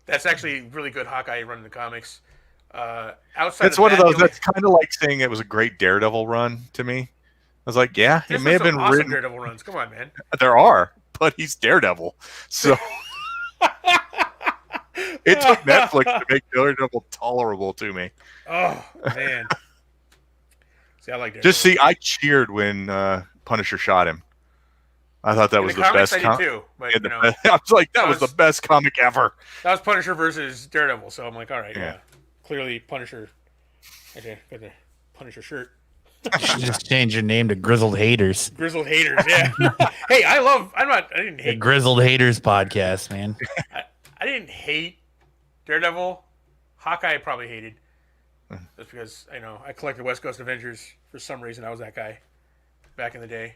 Speaker 1: That's actually really good Hawkeye run in the comics. Outside,
Speaker 4: it's one of those. That's kind of like saying it was a great Daredevil run to me. I was like, yeah, it may have been
Speaker 1: awesome
Speaker 4: written.
Speaker 1: Daredevil runs. Come on, man.
Speaker 4: There are, but he's Daredevil, so it took Netflix to make Daredevil tolerable to me.
Speaker 1: Oh man. See, I like Daredevil.
Speaker 4: Just see, I cheered when Punisher shot him. I thought that was the best.
Speaker 1: I did too, but
Speaker 4: I was like, that was the best comic ever.
Speaker 1: That was Punisher versus Daredevil, so I'm like, all right, yeah. Clearly, Punisher. Okay, got the Punisher shirt.
Speaker 5: You should just change your name to Grizzled Haters.
Speaker 1: Grizzled Haters, yeah. Hey, I didn't hate
Speaker 5: the Grizzled Haters podcast, man.
Speaker 1: I didn't hate Daredevil. Hawkeye I probably hated. Just because I collected West Coast Avengers for some reason. I was that guy back in the day.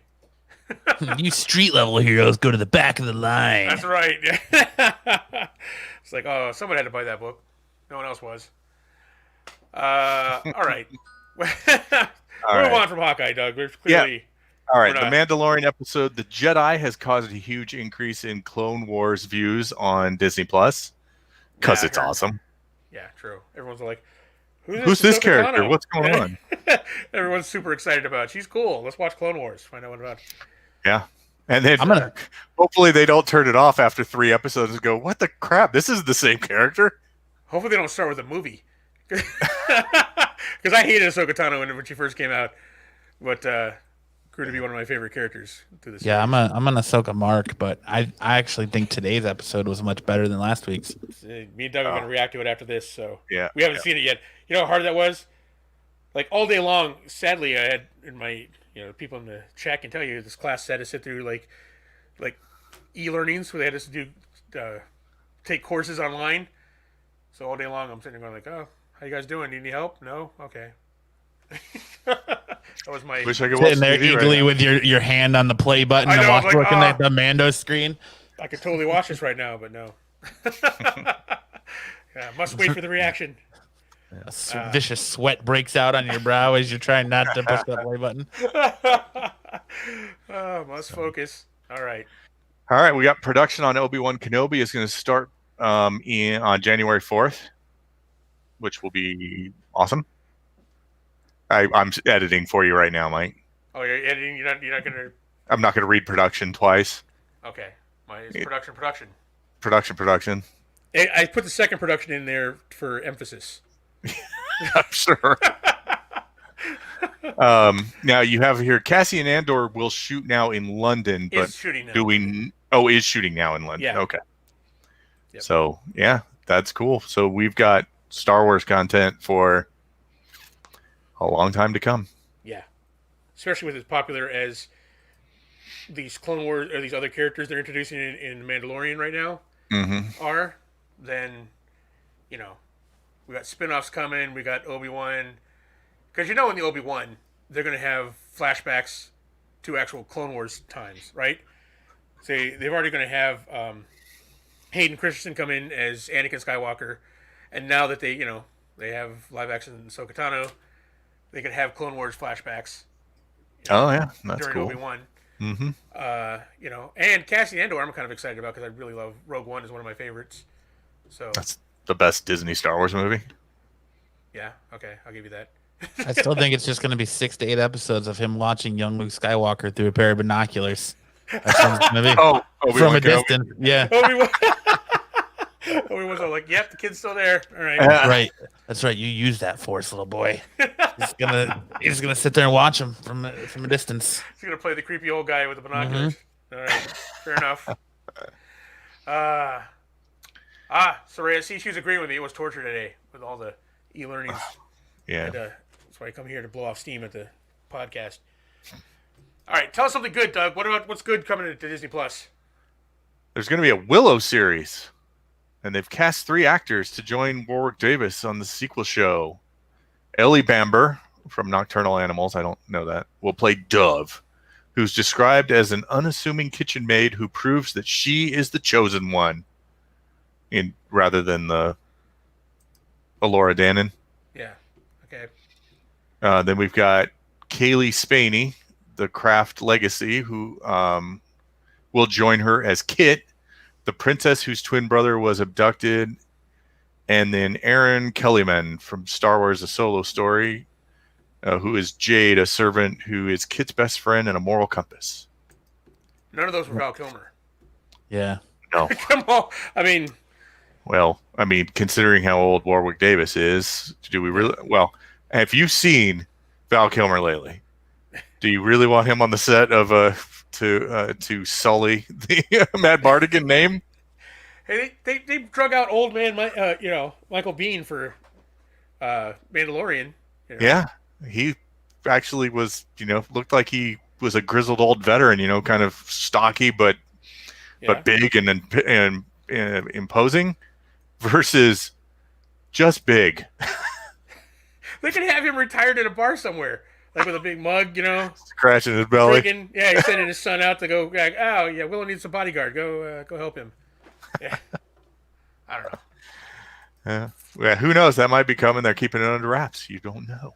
Speaker 5: You street level heroes go to the back of the line.
Speaker 1: That's right. It's like, oh, someone had to buy that book. No one else was. All right. Move on from Hawkeye, Doug. We're clearly.
Speaker 4: All right. The Mandalorian episode, The Jedi, has caused a huge increase in Clone Wars views on Disney Plus because it's awesome.
Speaker 1: Yeah, true. Everyone's like,
Speaker 4: who's this character? What's going on?
Speaker 1: Everyone's super excited about it. She's cool. Let's watch Clone Wars. Find out what about it.
Speaker 4: Yeah. And then hopefully they don't turn it off after 3 episodes and go, what the crap? This is the same character.
Speaker 1: Hopefully they don't start with a movie. Because I hated Ahsoka Tano when she first came out. But grew to be one of my favorite characters through this.
Speaker 5: Yeah, I'm an Ahsoka mark, but I actually think today's episode was much better than last week's.
Speaker 1: Me and Doug are going to react to it after this, so
Speaker 4: we
Speaker 1: haven't seen it yet. You know how hard that was? Like all day long, sadly, I had in my people in the chat can tell you this class had to sit through like e-learnings where they had us do take courses online. So all day long, I'm sitting there going like, "Oh, how you guys doing? Need any help? No? Okay." That was my.
Speaker 4: Wish I could
Speaker 5: sitting there eagerly with your hand on the play button and looking at the Mando screen.
Speaker 1: I could totally watch this right now, but no. Must wait for the reaction.
Speaker 5: A vicious sweat breaks out on your brow as you're trying not to push that play button.
Speaker 1: Must focus. All right.
Speaker 4: We got production on Obi-Wan Kenobi is going to start on January 4th, which will be awesome. I'm editing for you right now, Mike.
Speaker 1: Oh, you're editing. You're not going to.
Speaker 4: I'm not going to read production twice.
Speaker 1: Okay. It's production.
Speaker 4: Production.
Speaker 1: I put the second production in there for emphasis.
Speaker 4: I'm sure. Now you have here Cassian Andor will shoot now in London, but
Speaker 1: is shooting now
Speaker 4: in London.
Speaker 1: Yeah.
Speaker 4: Okay. Yep. So that's cool. So we've got Star Wars content for a long time to come.
Speaker 1: Yeah. Especially with as popular as these Clone Wars or these other characters they're introducing in Mandalorian right now are, then we got spin-offs coming. We got Obi-Wan. Because in the Obi-Wan, they're going to have flashbacks to actual Clone Wars times, right? So they're already going to have Hayden Christensen come in as Anakin Skywalker. And now that they have live-action Ahsoka Tano, they could have Clone Wars flashbacks.
Speaker 4: That's
Speaker 1: during
Speaker 4: cool.
Speaker 1: Obi-Wan. And Cassian Andor, I'm kind of excited about because I really love Rogue One. Is one of my favorites. So
Speaker 4: that's the best Disney Star Wars movie.
Speaker 1: Yeah. Okay, I'll give you that.
Speaker 5: I still think it's just going to be 6 to 8 episodes of him watching young Luke Skywalker through a pair of binoculars. That's what it's going to be. From a distance. Yeah.
Speaker 1: Obi-Wan's all like, "Yep, the kid's still there." All right.
Speaker 5: That's right. You use that force, little boy. He's gonna sit there and watch him from a distance.
Speaker 1: He's gonna play the creepy old guy with the binoculars. All right. Fair enough. Soraya, see, she was agreeing with me. It was torture today with all the e-learnings.
Speaker 4: Yeah.
Speaker 1: That's why I come here to blow off steam at the podcast. All right, tell us something good, Doug. What's good coming to Disney Plus?
Speaker 4: There's going to be a Willow series, and they've cast 3 actors to join Warwick Davis on the sequel show. Ellie Bamber from Nocturnal Animals, I don't know that, will play Dove, who's described as an unassuming kitchen maid who proves that she is the chosen one, rather than the Elora Danan.
Speaker 1: Yeah. Okay.
Speaker 4: Then we've got Kaylee Spaney, the Kraft legacy, who will join her as Kit, the princess whose twin brother was abducted. And then Aaron Kellyman from Star Wars: A Solo Story, who is Jade, a servant who is Kit's best friend and a moral compass.
Speaker 1: None of those were Val Kilmer.
Speaker 5: Yeah.
Speaker 4: No.
Speaker 1: Come on. I mean,
Speaker 4: Well, I mean, considering how old Warwick Davis is, do we really? Well, have you seen Val Kilmer lately? Do you really want him on the set of to sully the Matt Bardigan name?
Speaker 1: hey, they drug out old man, Michael Biehn for Mandalorian. You know?
Speaker 4: Yeah, he actually was. Looked like he was a grizzled old veteran. Kind of stocky, but big and imposing, versus just big.
Speaker 1: They could have him retired in a bar somewhere, like with a big mug,
Speaker 4: Scratching his belly.
Speaker 1: drinking. Yeah, he's sending his son out to go. Like, oh yeah, Willow needs a bodyguard. Go help him. Yeah, I don't know.
Speaker 4: Yeah, who knows? That might be coming. They're keeping it under wraps. You don't know.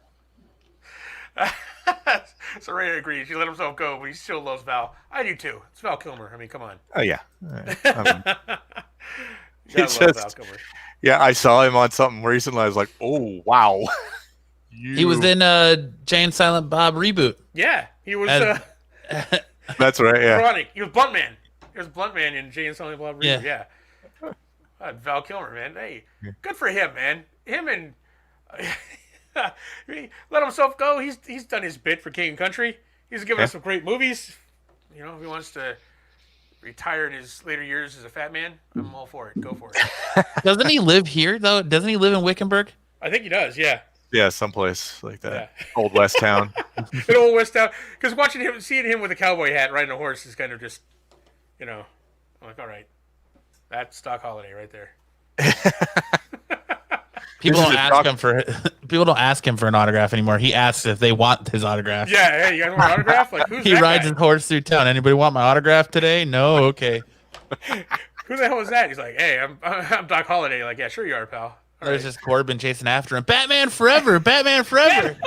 Speaker 1: So Ray agrees. He let himself go, but he still loves Val. I do too. It's Val Kilmer. I mean, come on.
Speaker 4: Oh yeah.
Speaker 1: You gotta
Speaker 4: It's
Speaker 1: love
Speaker 4: just-
Speaker 1: Val Kilmer.
Speaker 4: Yeah, I saw him on something recently. I was like, oh wow.
Speaker 5: He was in Jay and Silent Bob reboot.
Speaker 1: Yeah, he was.
Speaker 5: As-
Speaker 4: That's right. Yeah.
Speaker 1: Ironic. He was Bluntman. He was Bluntman in Jay and Silent Bob Reboot.
Speaker 5: Yeah.
Speaker 1: Val Kilmer, man. Hey, good for him, man. Him and he let himself go. He's done his bit for King and Country. He's given us some great movies. If he wants to retire in his later years as a fat man, I'm all for it. Go for it.
Speaker 5: Doesn't he live here though? Doesn't he live in Wickenburg?
Speaker 1: I think he does. Yeah.
Speaker 4: Yeah, someplace like that.
Speaker 1: Yeah.
Speaker 4: Old West Town.
Speaker 1: In Old West Town. Because seeing him with a cowboy hat riding a horse is kind of just, I'm like, all right, that's Doc Holliday right there.
Speaker 5: People
Speaker 4: This
Speaker 5: don't
Speaker 4: is a
Speaker 5: ask him for people don't ask him for an autograph anymore. He asks if they want his autograph.
Speaker 1: Yeah, hey, you guys want an autograph? Like, who's
Speaker 5: He
Speaker 1: that
Speaker 5: rides
Speaker 1: guy?
Speaker 5: his horse through town. Anybody want my autograph today? No, okay.
Speaker 1: Who the hell is that? He's like, hey, I'm Doc Holliday. Like, yeah, sure you are, pal. All
Speaker 5: There's
Speaker 1: right.
Speaker 5: just Corbin chasing after him. Batman forever! Batman forever!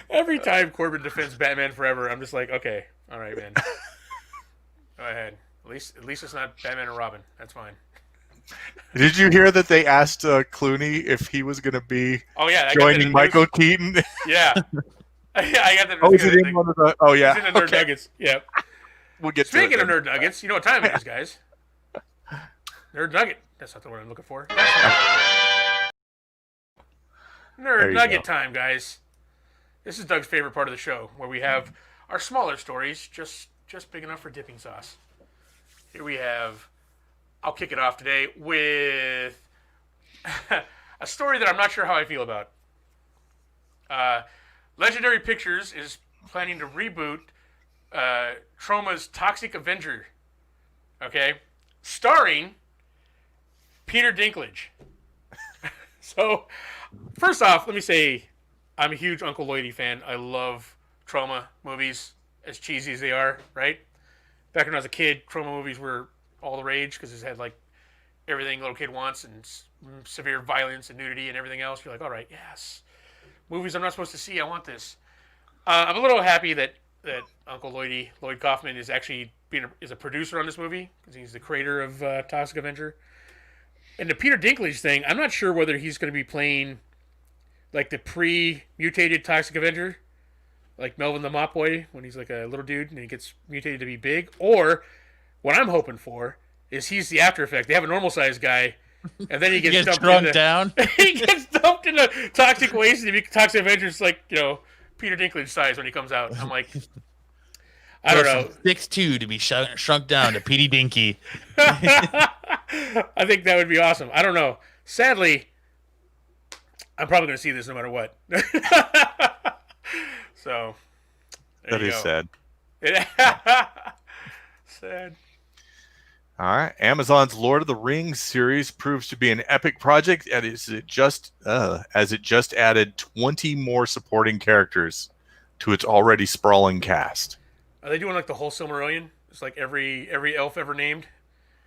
Speaker 1: Every time Corbin defends Batman Forever, I'm just like, okay, all right, man. Go ahead. At least it's not Batman and Robin. That's fine.
Speaker 4: Did you hear that they asked Clooney if he was going to be
Speaker 1: Oh yeah, I got that in
Speaker 4: joining
Speaker 1: the
Speaker 4: Michael
Speaker 1: news.
Speaker 4: Keaton?
Speaker 1: Yeah, I got that.
Speaker 4: Oh, is it in one of the? Oh yeah.
Speaker 1: He's in the Nerd
Speaker 4: Okay.
Speaker 1: Nuggets. Yeah.
Speaker 4: We'll get
Speaker 1: Speaking
Speaker 4: to
Speaker 1: of
Speaker 4: it.
Speaker 1: Nerd Nuggets, you know what time it is, guys. Nerd Nugget. That's not the word I'm looking for.
Speaker 4: There
Speaker 1: Nerd
Speaker 4: you
Speaker 1: Nugget
Speaker 4: go.
Speaker 1: time, guys. This is Doug's favorite part of the show, where we have our smaller stories, just big enough for dipping sauce. Here we have. I'll kick it off today with a story that I'm not sure how I feel about. Legendary Pictures is planning to reboot Troma's Toxic Avenger. Okay? Starring Peter Dinklage. So, first off, let me say I'm a huge Uncle Lloydie fan. I love Troma movies, as cheesy as they are, right? Back when I was a kid, Troma movies were all the rage because it had like everything a little kid wants and severe violence and nudity and everything else. You're like, all right, yes. Movies I'm not supposed to see, I want this. I'm a little happy that Uncle Lloyd Kaufman is actually is a producer on this movie because he's the creator of Toxic Avenger. And the Peter Dinklage thing, I'm not sure whether he's going to be playing like the pre-mutated Toxic Avenger, like Melvin the Mop Boy when he's like a little dude and he gets mutated to be big, or what I'm hoping for is he's the after effect. They have a normal sized guy, and then he
Speaker 5: He
Speaker 1: gets
Speaker 5: gets
Speaker 1: dumped
Speaker 5: shrunk
Speaker 1: into,
Speaker 5: down.
Speaker 1: he gets dumped into toxic waste, and Toxic Avenger's like Peter Dinklage size when he comes out. I'm like, I don't know.
Speaker 5: 6'2" to be shrunk down to Petey Dinky.
Speaker 1: I think that would be awesome. I don't know. Sadly, I'm probably going to see this no matter what. So there
Speaker 4: That
Speaker 1: you
Speaker 4: is
Speaker 1: go.
Speaker 4: sad.
Speaker 1: Sad.
Speaker 4: All right. Amazon's Lord of the Rings series proves to be an epic project as it just added 20 more supporting characters to its already sprawling cast.
Speaker 1: Are they doing like the whole Silmarillion? It's like every elf ever named.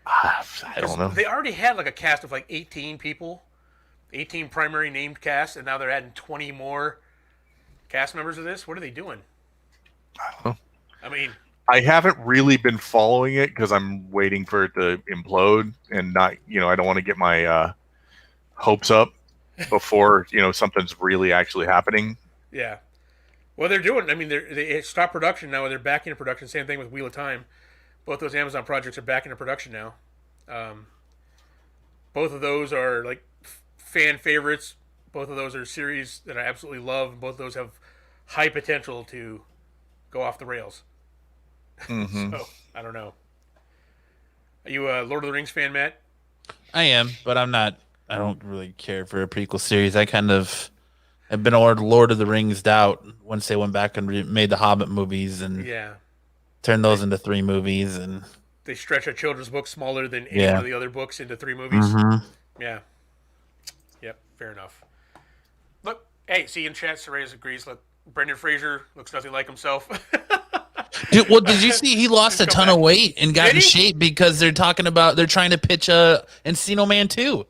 Speaker 4: I don't know.
Speaker 1: They already had like a cast of like 18 people, 18 primary named cast, and now they're adding 20 more cast members of this. What are they doing?
Speaker 4: I don't know.
Speaker 1: I mean,
Speaker 4: I haven't really been following it because I'm waiting for it to implode and not, I don't want to get my hopes up before, something's really actually happening.
Speaker 1: yeah. Well, they're doing. I mean, they stopped production now. They're back into production. Same thing with Wheel of Time. Both those Amazon projects are back into production now. Both of those are like fan favorites. Both of those are series that I absolutely love. Both of those have high potential to go off the rails.
Speaker 4: Mm-hmm.
Speaker 1: So I don't know. Are you a Lord of the Rings fan, Matt?
Speaker 5: I am, but I'm not. I don't really care for a prequel series. I kind of have been Lord of the Rings out once they went back and made the Hobbit movies and
Speaker 1: Yeah.
Speaker 5: turned those into 3 movies. And
Speaker 1: They stretch a children's book smaller than any one of the other books into 3 movies.
Speaker 5: Mhm.
Speaker 1: Yeah. Yep. Fair enough. Look, hey, see in chat, Sarayas agrees. Look, Brendan Fraser looks nothing like himself.
Speaker 5: Dude, well, did you see he lost a ton of weight and got
Speaker 1: Did
Speaker 5: in
Speaker 1: he?
Speaker 5: shape because they're trying to pitch a Encino Man 2.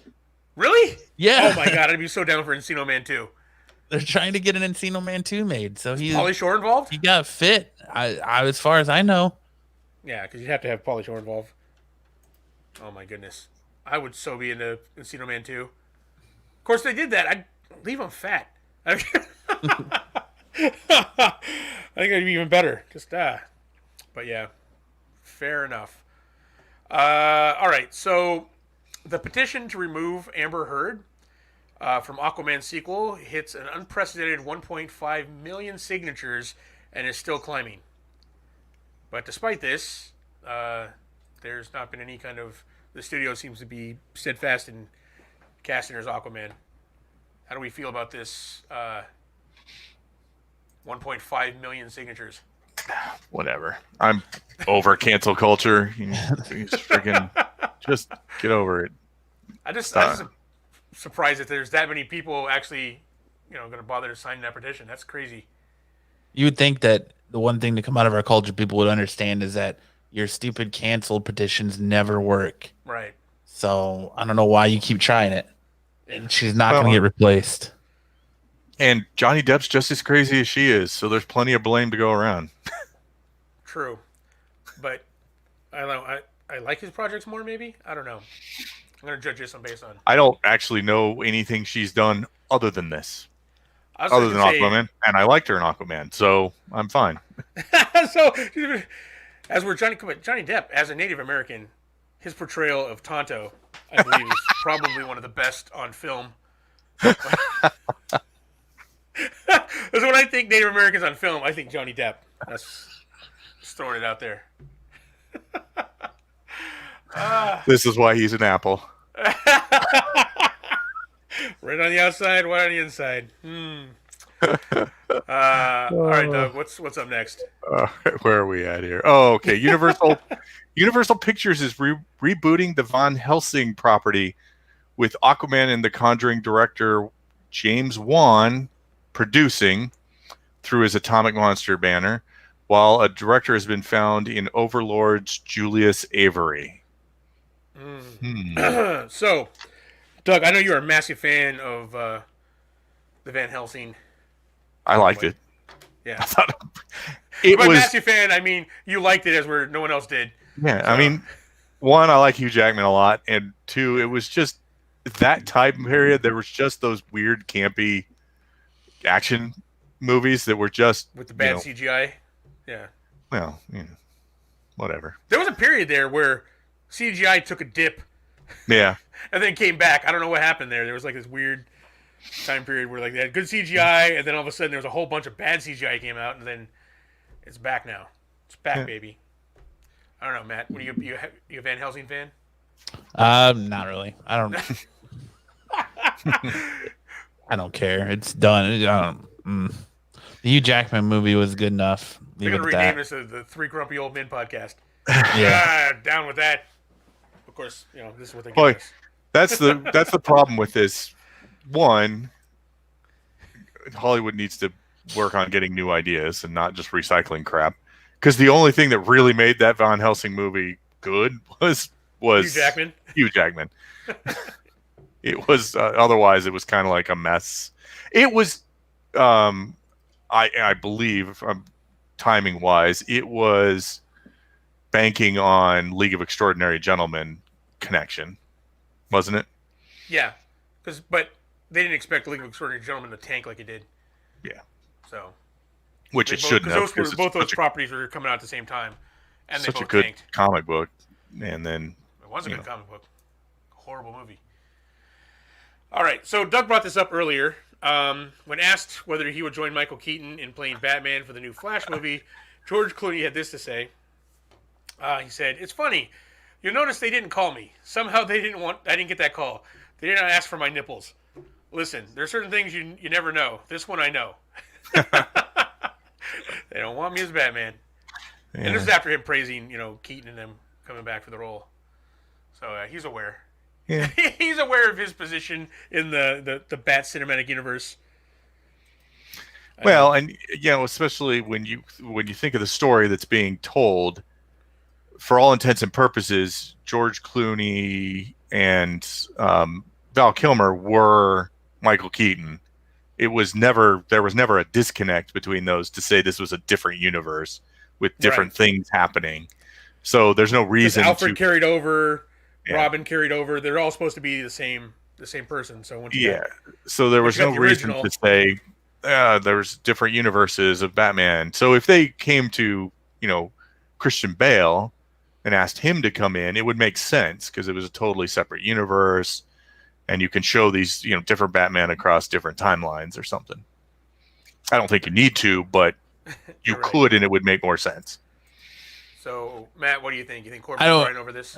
Speaker 1: Really?
Speaker 5: Yeah.
Speaker 1: Oh my god, I'd be so down for Encino Man 2.
Speaker 5: They're trying to get an Encino Man 2 made. So
Speaker 1: Pauly Shore involved?
Speaker 5: he got fit. I as far as I know.
Speaker 1: Yeah, because you have to have Pauly Shore involved. Oh my goodness. I would so be into Encino Man 2. Of course, they did that. I'd leave him fat. I think it'd be even better. But yeah, fair enough. All right, so the petition to remove Amber Heard from Aquaman sequel hits an unprecedented 1.5 million signatures and is still climbing. But despite this, there's not been any kind of... The studio seems to be steadfast in casting her as Aquaman. How do we feel about this 1.5 million signatures?
Speaker 4: Whatever. I'm over cancel culture. Just get over it.
Speaker 1: I'm just surprised that there's that many people actually, going to bother to sign that petition. That's crazy.
Speaker 5: You would think that the one thing to come out of our culture people would understand is that your stupid canceled petitions never work.
Speaker 1: Right.
Speaker 5: So I don't know why you keep trying it. And she's not going to get replaced.
Speaker 4: And Johnny Depp's just as crazy as she is, so there's plenty of blame to go around.
Speaker 1: True. But I don't know. I like his projects more, maybe? I don't know. I'm going to judge this based on...
Speaker 4: I don't actually know anything she's done other than this.
Speaker 1: I was
Speaker 4: Other than
Speaker 1: gonna say-
Speaker 4: Aquaman. And I liked her in Aquaman, so I'm fine.
Speaker 1: So, as we're Johnny Depp, as a Native American, his portrayal of Tonto, I believe, is probably one of the best on film. Because when I think Native Americans on film, I think Johnny Depp. That's just throwing it out there.
Speaker 4: This is why he's an apple.
Speaker 1: Red on the outside, white on the inside. All right, Doug. What's up next?
Speaker 4: Where are we at here? Oh, okay. Universal Pictures is rebooting the Van Helsing property with Aquaman and the Conjuring director James Wan producing through his Atomic Monster banner, while a director has been found in Overlord's Julius Avery.
Speaker 1: So, Doug, I know you're a massive fan of the Van Helsing.
Speaker 4: I liked it.
Speaker 1: Yeah.
Speaker 4: I thought it
Speaker 1: By
Speaker 4: was
Speaker 1: massive fan, I mean you liked it as where no one else did.
Speaker 4: Yeah, I mean, one, I like Hugh Jackman a lot, and two, it was just that time period. There was just those weird, campy action movies that were just
Speaker 1: With the bad CGI. Yeah.
Speaker 4: well, whatever.
Speaker 1: There was a period there where CGI took a dip
Speaker 4: Yeah,
Speaker 1: and then came back. I don't know what happened there. There was like this weird time period where like they had good CGI and then all of a sudden there was a whole bunch of bad CGI came out and then it's back now. It's back, baby. I don't know, Matt. What are you a Van Helsing fan?
Speaker 5: Not really. I don't. I don't care. It's done. The Hugh Jackman movie was good enough.
Speaker 1: They're
Speaker 5: Leave
Speaker 1: gonna
Speaker 5: it at
Speaker 1: rename
Speaker 5: that.
Speaker 1: this the Three Grumpy Old Men podcast.
Speaker 5: Yeah.
Speaker 1: Down with that. Of course, this is what they give
Speaker 4: boy,
Speaker 1: us.
Speaker 4: that's the problem with this. One, Hollywood needs to work on getting new ideas and not just recycling crap. Because the only thing that really made that Van Helsing movie good was
Speaker 1: Hugh Jackman.
Speaker 4: Hugh Jackman. It was otherwise it was kind of like a mess. It was, I believe, timing wise, it was banking on League of Extraordinary Gentlemen connection, wasn't it?
Speaker 1: Yeah, but they didn't expect League of Extraordinary Gentlemen to tank like it did.
Speaker 4: Yeah.
Speaker 1: So.
Speaker 4: Which it shouldn't have.
Speaker 1: Both those properties were coming out at the same time, and they
Speaker 4: such
Speaker 1: both
Speaker 4: a good
Speaker 1: tanked.
Speaker 4: comic book, and then
Speaker 1: It was a good comic book. Horrible movie. All right, so Doug brought this up earlier. When asked whether he would join Michael Keaton in playing Batman for the new Flash movie, George Clooney had this to say. He said, "It's funny. You'll notice they didn't call me. Somehow I didn't get that call. They did not ask for my nipples. Listen, there are certain things you never know. This one I know." They don't want me as Batman. Yeah. And this is after him praising, Keaton and them coming back for the role. So he's aware.
Speaker 4: Yeah.
Speaker 1: He's aware of his position in the Bat cinematic universe.
Speaker 4: Well, and especially when you think of the story that's being told, for all intents and purposes, George Clooney and Val Kilmer were Michael Keaton. There was never a disconnect between those to say this was a different universe with different things happening. So there's no reason.
Speaker 1: Alfred carried over, Robin carried over. They're all supposed to be the same person. So
Speaker 4: so there was no reason to say there's different universes of Batman. So if they came to Christian Bale and asked him to come in, it would make sense because it was a totally separate universe. And you can show these, different Batman across different timelines or something. I don't think you need to, but you could, and it would make more sense.
Speaker 1: So, Matt, what do you think? You think Corbin's crying over this?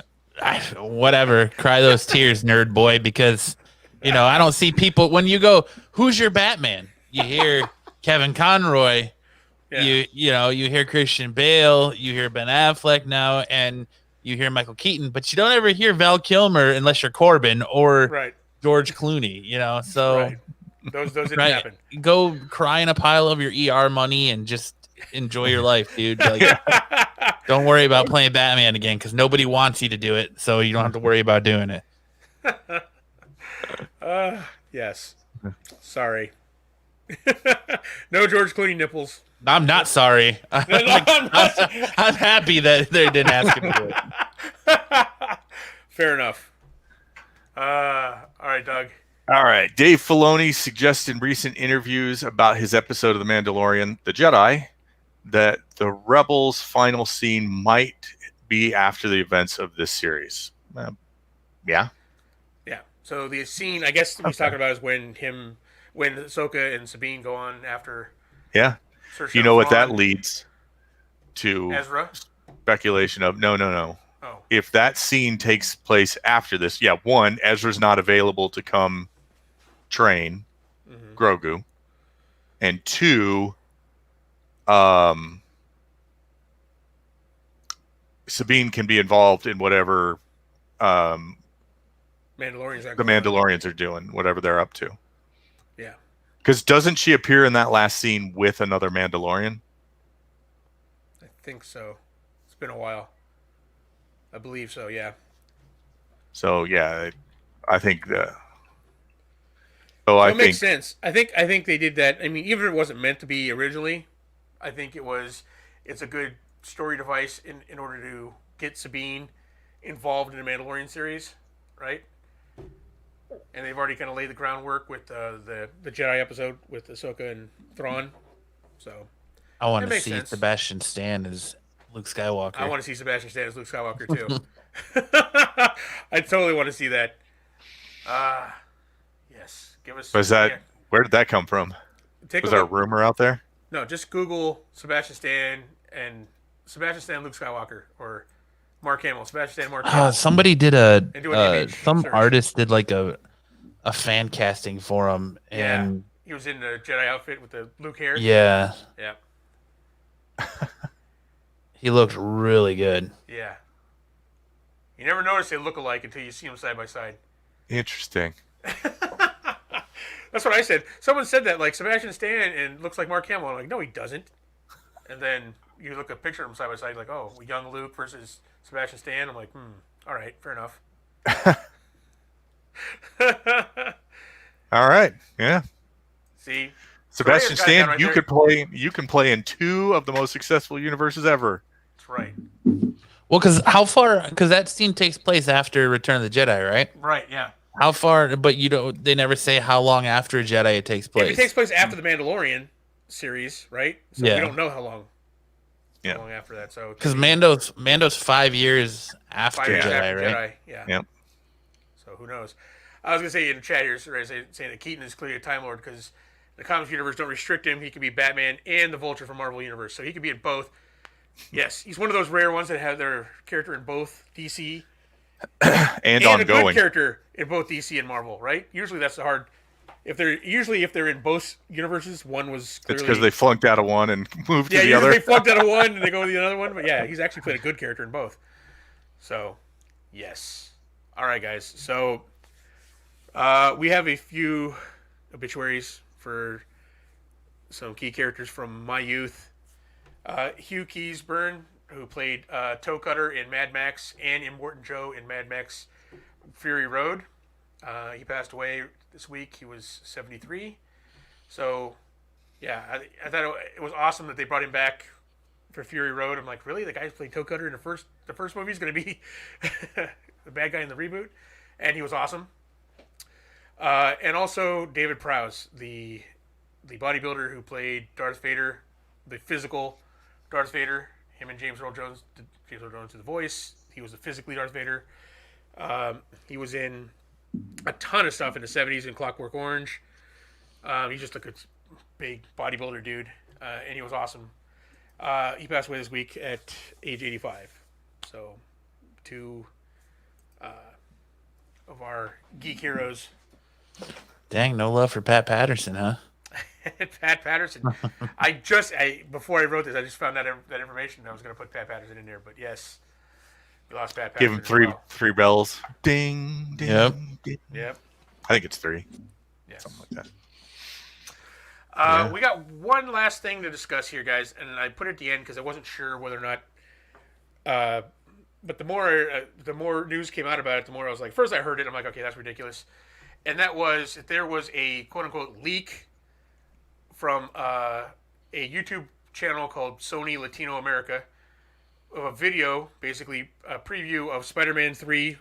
Speaker 5: Whatever. Cry those tears, nerd boy, because, I don't see people. When you go, who's your Batman? You hear Kevin Conroy. Yeah. You hear Christian Bale. You hear Ben Affleck now, and you hear Michael Keaton, but you don't ever hear Val Kilmer unless you're Corbin or George Clooney, so
Speaker 1: those didn't happen.
Speaker 5: Go cry in a pile of your ER money and just enjoy your life, dude. Don't worry about playing Batman again because nobody wants you to do it, so you don't have to worry about doing it.
Speaker 1: Yes. Sorry. No George Clooney nipples.
Speaker 5: I'm not sorry. I'm happy that they didn't ask him to do it.
Speaker 1: Fair enough. All right, Doug.
Speaker 4: All right. Dave Filoni suggested in recent interviews about his episode of The Mandalorian, The Jedi, that the Rebels' final scene might be after the events of this series. Yeah.
Speaker 1: Yeah. So the scene, I guess, he's talking about is when Ahsoka and Sabine go on after.
Speaker 4: Yeah. You know what that leads to?
Speaker 1: Ezra?
Speaker 4: Speculation of no.
Speaker 1: Oh.
Speaker 4: If that scene takes place after this, one, Ezra's not available to come train Grogu, and two, Sabine can be involved in whatever the Mandalorians are doing, whatever they're up to.
Speaker 1: Yeah.
Speaker 4: Because doesn't she appear in that last scene with another Mandalorian?
Speaker 1: I think so. It's been a while. I believe so, yeah.
Speaker 4: So, I think
Speaker 1: it makes sense. I think they did that. I mean, even if it wasn't meant to be originally, I think it's a good story device in order to get Sabine involved in the Mandalorian series, right? And they've already kind of laid the groundwork with the Jedi episode with Ahsoka and Thrawn. So
Speaker 5: I want to see Sebastian Stan as Luke Skywalker.
Speaker 1: I want to see Sebastian Stan as Luke Skywalker too. I totally want to see that. Yes, give us.
Speaker 4: Where did that come from? Was there a rumor out there?
Speaker 1: No, just Google Sebastian Stan and Sebastian Stan Luke Skywalker or Mark Hamill. Sebastian Stan Mark Hamill.
Speaker 5: Somebody did some artist did like a fan casting for him, and
Speaker 1: he was in the Jedi outfit with the Luke hair.
Speaker 5: Yeah.
Speaker 1: Yeah.
Speaker 5: He looked really good.
Speaker 1: Yeah. You never notice they look alike until you see them side by side.
Speaker 4: Interesting.
Speaker 1: That's That's what I said. Someone said that, like, Sebastian Stan and looks like Mark Hamill. I'm like, no, he doesn't. And then you look at a picture of them side by side, like, oh, young Luke versus Sebastian Stan. I'm like, all right, fair enough.
Speaker 2: All right. Yeah.
Speaker 1: See,
Speaker 2: Sebastian
Speaker 1: Soraya's got it down
Speaker 2: Stan,
Speaker 1: right
Speaker 2: you
Speaker 1: there.
Speaker 2: could play. You can play in 2 of the most successful universes ever.
Speaker 1: That's right.
Speaker 5: Well, because how far? Because that scene takes place after Return of the Jedi, right?
Speaker 1: Right, yeah.
Speaker 5: How far? But you don't. They never say how long after Jedi it takes place.
Speaker 1: If it takes place after the Mandalorian series, right? So
Speaker 5: Yeah.
Speaker 1: we don't know how long.
Speaker 2: Yeah.
Speaker 1: How long after that? So
Speaker 5: Because Mando's 5 years after
Speaker 1: 5 years
Speaker 5: Jedi,
Speaker 1: after
Speaker 5: right?
Speaker 1: Jedi, yeah.
Speaker 2: Yep.
Speaker 1: So who knows? I was gonna say in the chat here, saying that Keaton is clearly a Time Lord because the comics universe don't restrict him. He can be Batman and the Vulture from Marvel Universe, so he can be in both. Yes, he's one of those rare ones that have their character in both DC
Speaker 2: And
Speaker 1: a
Speaker 2: ongoing.
Speaker 1: good character in both DC and Marvel, right? Usually that's the hard. If they're in both universes, one was clearly.
Speaker 2: It's because they flunked out of one and moved to the
Speaker 1: usually
Speaker 2: other.
Speaker 1: they flunked out of one and they go to the other one. But yeah, he's actually played a good character in both. So, yes. All right, guys. So, we have a few obituaries for some key characters from my youth. Hugh Keysburn, who played Toe Cutter in Mad Max and Immortan Joe in Mad Max Fury Road. He passed away this week. He was 73. So, yeah, I thought it was awesome that they brought him back for Fury Road. I'm like, really? The guy who played Toe Cutter in the first movie is going to be the bad guy in the reboot? And he was awesome. And also David Prowse, the bodybuilder who played Darth Vader, the physical Darth Vader. Him and James Earl Jones did the voice. He was the physically Darth Vader. He was in a ton of stuff in the 70s in Clockwork Orange. He's just like a big bodybuilder dude, and he was awesome. He passed away this week at age 85. So, two of our geek heroes.
Speaker 5: Dang, no love for Pat Patterson, huh?
Speaker 1: Pat Patterson. Before I wrote this, I just found that information. I was going to put Pat Patterson in there, but yes, we lost Pat
Speaker 2: Give
Speaker 1: Patterson.
Speaker 2: him three bells. Ding, ding,
Speaker 5: Yep.
Speaker 2: ding.
Speaker 1: Yep.
Speaker 2: I think it's 3.
Speaker 1: Yes.
Speaker 2: Something like that.
Speaker 5: Yeah.
Speaker 1: We got one last thing to discuss here, guys, and I put it at the end because I wasn't sure whether or not. But the more news came out about it, the more I was like, first I heard it, I'm like, okay, that's ridiculous, and that was that there was a quote unquote leak from a YouTube channel called Sony Latino America of a video, basically a preview of Spider-Man 3,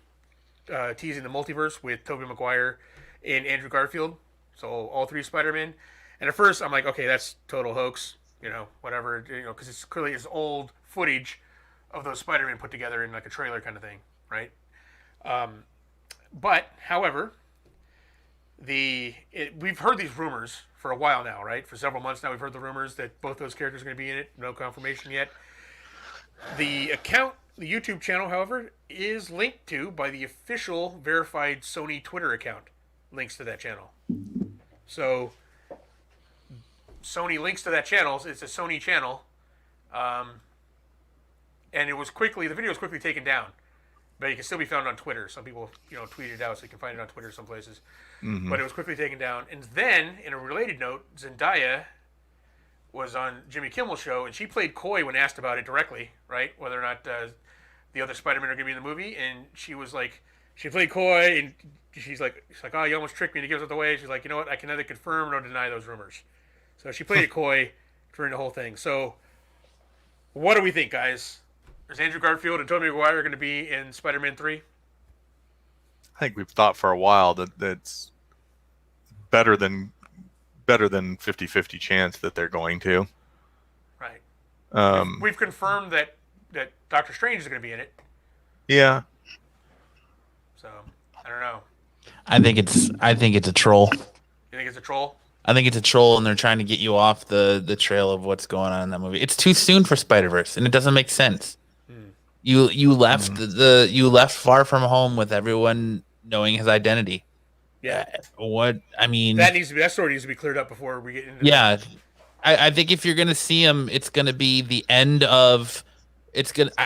Speaker 1: teasing the multiverse with Tobey Maguire and Andrew Garfield, so all 3 Spider-Men. And at first, I'm like, okay, that's total hoax, whatever, because it's clearly it's old footage of those Spider-Man put together in like a trailer kind of thing, right? But, however, we've heard these rumors for a while now, right? For several months now, we've heard the rumors that both those characters are going to be in it. No confirmation yet. The YouTube channel, however, is linked to by the official verified Sony Twitter account. Links to that channel. So, Sony links to that channel. It's a Sony channel. And the video was quickly taken down. But it can still be found on Twitter. Some people, tweeted it out, so you can find it on Twitter some places. Mm-hmm. But it was quickly taken down. And then, in a related note, Zendaya was on Jimmy Kimmel's show, and she played coy when asked about it directly, right? Whether or not the other Spider-Men are going to be in the movie. And she was like, she played coy, and she's like, oh, you almost tricked me, and he gives it away. She's like, you know what? I can neither confirm nor deny those rumors. So she played it coy during the whole thing. So, what do we think, guys? Is Andrew Garfield and Tobey Maguire going to be in Spider-Man 3?
Speaker 2: I think we've thought for a while that that's better than 50-50 chance that they're going to.
Speaker 1: Right. We've confirmed that Doctor Strange is going to be in it.
Speaker 2: Yeah.
Speaker 1: So, I don't know.
Speaker 5: I think it's a troll.
Speaker 1: You think it's a troll?
Speaker 5: I think it's a troll, and they're trying to get you off the trail of what's going on in that movie. It's too soon for Spider-Verse, and it doesn't make sense. You left you left Far From Home with everyone knowing his identity.
Speaker 1: Yeah. That story needs to be cleared up before we get into
Speaker 5: that. I think if you're gonna see him, it's gonna be the end of.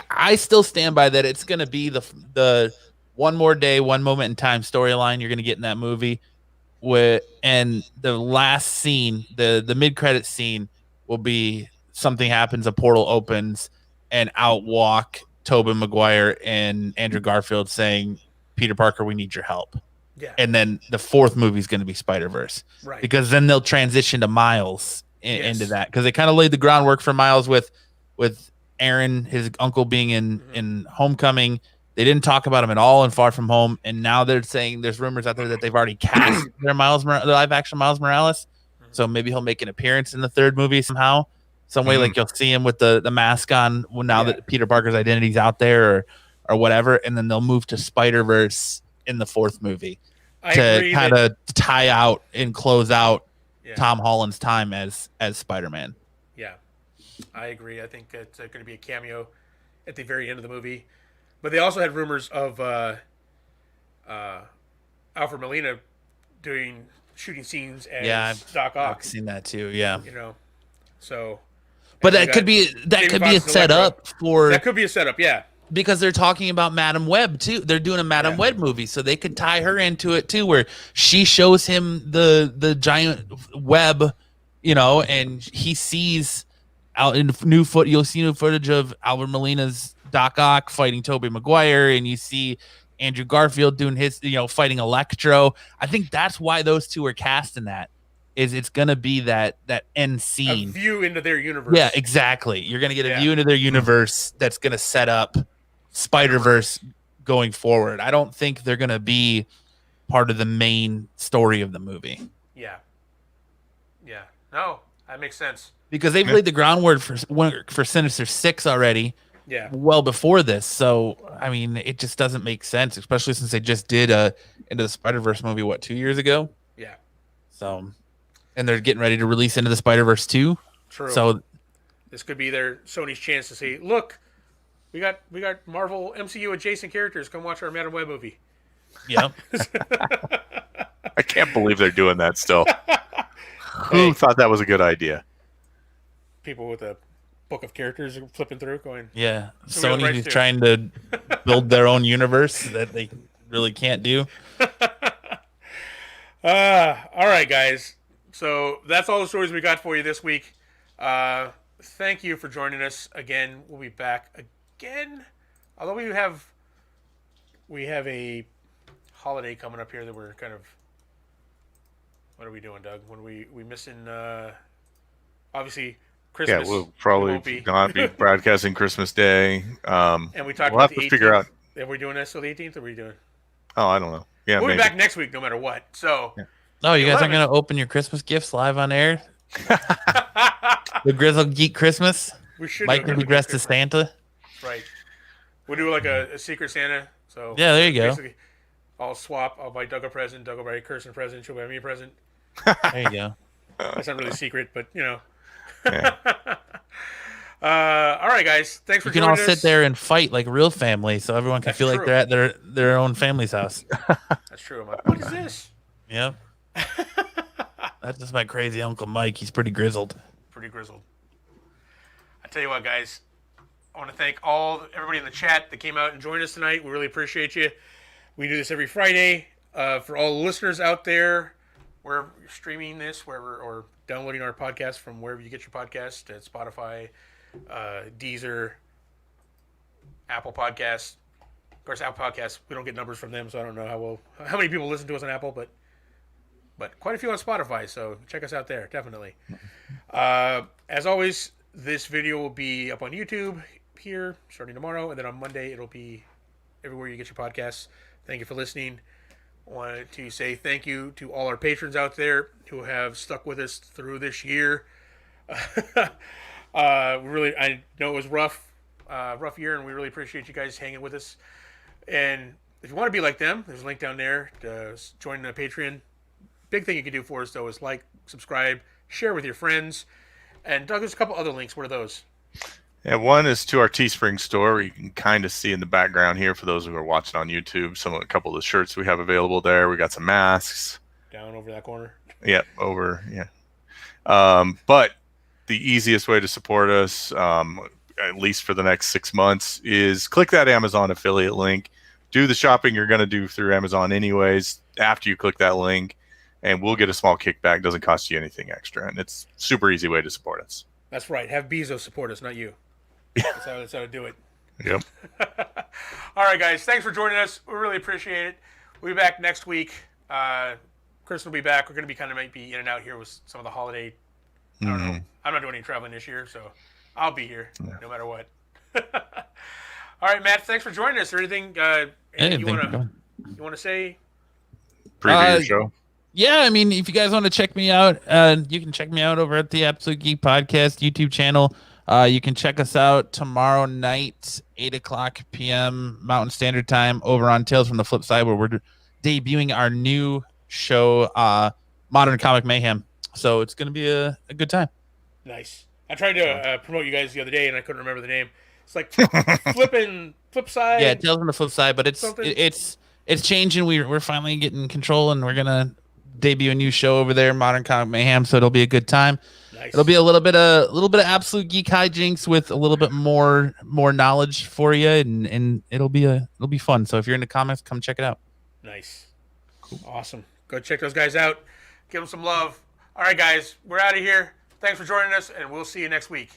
Speaker 5: I still stand by that. It's gonna be the one more day, one moment in time storyline you're gonna get in that movie. and the last scene, the mid credit scene, will be something happens, a portal opens, and out walk Tobey Maguire and Andrew Garfield saying, "Peter Parker, we need your help."
Speaker 1: Yeah.
Speaker 5: And then the fourth movie is going to be Spider-Verse,
Speaker 1: Right.
Speaker 5: because then they'll transition to Miles into that, because they kind of laid the groundwork for Miles with Aaron, his uncle, being in Homecoming. They didn't talk about him at all in Far From Home, and now they're saying there's rumors out there that they've already cast their live action Miles Morales. So maybe he'll make an appearance in the third movie somehow, some way. Like you'll see him with the mask on now that Peter Parker's identity's out there, or whatever, and then they'll move to Spider-Verse in the fourth movie to kind of tie out and close out Tom Holland's time as Spider-Man.
Speaker 1: Yeah, I agree. I think it's going to be a cameo at the very end of the movie. But they also had rumors of Alfred Molina shooting scenes as Doc Ock.
Speaker 5: I've seen that too. Yeah,
Speaker 1: so.
Speaker 5: But that could be a setup for.
Speaker 1: That could be a setup, yeah.
Speaker 5: Because they're talking about Madam Web too. They're doing a Madam Web movie, so they could tie her into it too, where she shows him the giant web, and he sees out in you'll see new footage of Alfred Molina's Doc Ock fighting Tobey Maguire, and you see Andrew Garfield doing his, fighting Electro. I think that's why those two are cast in that. It's gonna be that end scene,
Speaker 1: a view into their universe.
Speaker 5: Yeah, exactly. You're gonna get a view into their universe that's gonna set up Spider-Verse going forward. I don't think they're gonna be part of the main story of the movie.
Speaker 1: Yeah. No, that makes sense.
Speaker 5: Because they've laid the groundwork for Sinister 6 already.
Speaker 1: Yeah.
Speaker 5: Well before this, so I mean, it just doesn't make sense, especially since they just did Into the Spider-Verse movie 2 years ago.
Speaker 1: Yeah.
Speaker 5: So, and they're getting ready to release Into the Spider-Verse 2.
Speaker 1: True.
Speaker 5: So
Speaker 1: this could be Sony's chance to say, look, we got Marvel MCU adjacent characters. Come watch our Madam Web movie.
Speaker 5: Yep.
Speaker 4: I can't believe they're doing that still. Who thought that was a good idea?
Speaker 1: People with a book of characters flipping through, going.
Speaker 5: Yeah, Sony is trying to build their own universe that they really can't do.
Speaker 1: All right, guys. So that's all the stories we got for you this week. Thank you for joining us again. We'll be back again. Although we have a holiday coming up here that we're kind of. What are we doing, Doug? When we missing obviously Christmas?
Speaker 4: Yeah, we'll probably not be broadcasting Christmas Day.
Speaker 1: And we talked
Speaker 4: we'll
Speaker 1: about
Speaker 4: have
Speaker 1: the
Speaker 4: to
Speaker 1: 18th.
Speaker 4: figure out.
Speaker 1: Are we doing this till the 18th? Or are we doing?
Speaker 4: Oh, I don't know. Yeah,
Speaker 1: we'll
Speaker 4: maybe.
Speaker 1: be back next week, no matter what. So.
Speaker 5: Yeah. Oh, you guys aren't going to open your Christmas gifts live on air? The Grizzled Geek Christmas?
Speaker 1: We should.
Speaker 5: Mike can be dressed as Santa?
Speaker 1: Right. We'll do like a Secret Santa. So
Speaker 5: yeah, there you go.
Speaker 1: I'll swap. I'll buy Doug a present. Doug will buy Kirsten a present. She'll buy me a present.
Speaker 5: There you go.
Speaker 1: That's not really secret, but
Speaker 4: Yeah.
Speaker 1: All right, guys. Thanks for
Speaker 5: joining us. You can all sit there and fight like a real family, so everyone can feel like they're at their own family's house.
Speaker 1: That's true. I'm like, what is this?
Speaker 5: Yep. That's just my crazy Uncle Mike. He's pretty grizzled.
Speaker 1: Pretty grizzled. I tell you what, guys. I want to thank everybody in the chat that came out and joined us tonight. We really appreciate you. We do this every Friday. For all the listeners out there, wherever you're streaming this, or downloading our podcast from wherever you get your podcast, at Spotify, Deezer, Apple Podcasts. Of course, Apple Podcasts, we don't get numbers from them, so I don't know how many people listen to us on Apple, but quite a few on Spotify, so check us out there, definitely. As always, this video will be up on YouTube here starting tomorrow, and then on Monday it'll be everywhere you get your podcasts. Thank you for listening. I wanted to say thank you to all our patrons out there who have stuck with us through this year. I know it was rough year, and we really appreciate you guys hanging with us. And if you want to be like them, there's a link down there to join the Patreon. Big thing you can do for us, though, is like, subscribe, share with your friends. And Doug, there's a couple other links. What are those?
Speaker 4: Yeah, one is to our Teespring store, where you can kind of see in the background here, for those who are watching on YouTube, a couple of the shirts we have available there. We got some masks.
Speaker 1: Down over that corner.
Speaker 4: Yeah, over, yeah. But the easiest way to support us, at least for the next 6 months, is click that Amazon affiliate link. Do the shopping you're going to do through Amazon anyways. After you click that link, and we'll get a small kickback. Doesn't cost you anything extra, and it's super easy way to support us.
Speaker 1: That's right. Have Bezos support us, not you. That's how to do it.
Speaker 4: Yep.
Speaker 1: All right, guys. Thanks for joining us. We really appreciate it. We'll be back next week. Chris will be back. We're going to be might be in and out here with some of the holiday. I don't know. I'm not doing any traveling this year, so I'll be here no matter what. All right, Matt. Thanks for joining us. Is there anything you want to say?
Speaker 4: Preview your show.
Speaker 5: Yeah, I mean, if you guys want to check me out, you can check me out over at the Absolute Geek Podcast YouTube channel. You can check us out tomorrow night, 8:00 p.m. Mountain Standard Time, over on Tales from the Flip Side, where we're debuting our new show, Modern Comic Mayhem. So it's going to be a good time.
Speaker 1: Nice. I tried to promote you guys the other day, and I couldn't remember the name. It's like Flip Side.
Speaker 5: Yeah, Tales from the Flip Side, but it's changing. We're finally getting control, and we're gonna debut a new show over there, Modern Comic Mayhem. So it'll be a good time.
Speaker 1: Nice.
Speaker 5: It'll be a little bit of absolute geek hijinks with a little bit more knowledge for you, and it'll be fun. So if you're into comics, come check it out.
Speaker 1: Nice. Cool. Awesome. Go check those guys out. Give them some love. All right, guys, we're out of here. Thanks for joining us, and we'll see you next week.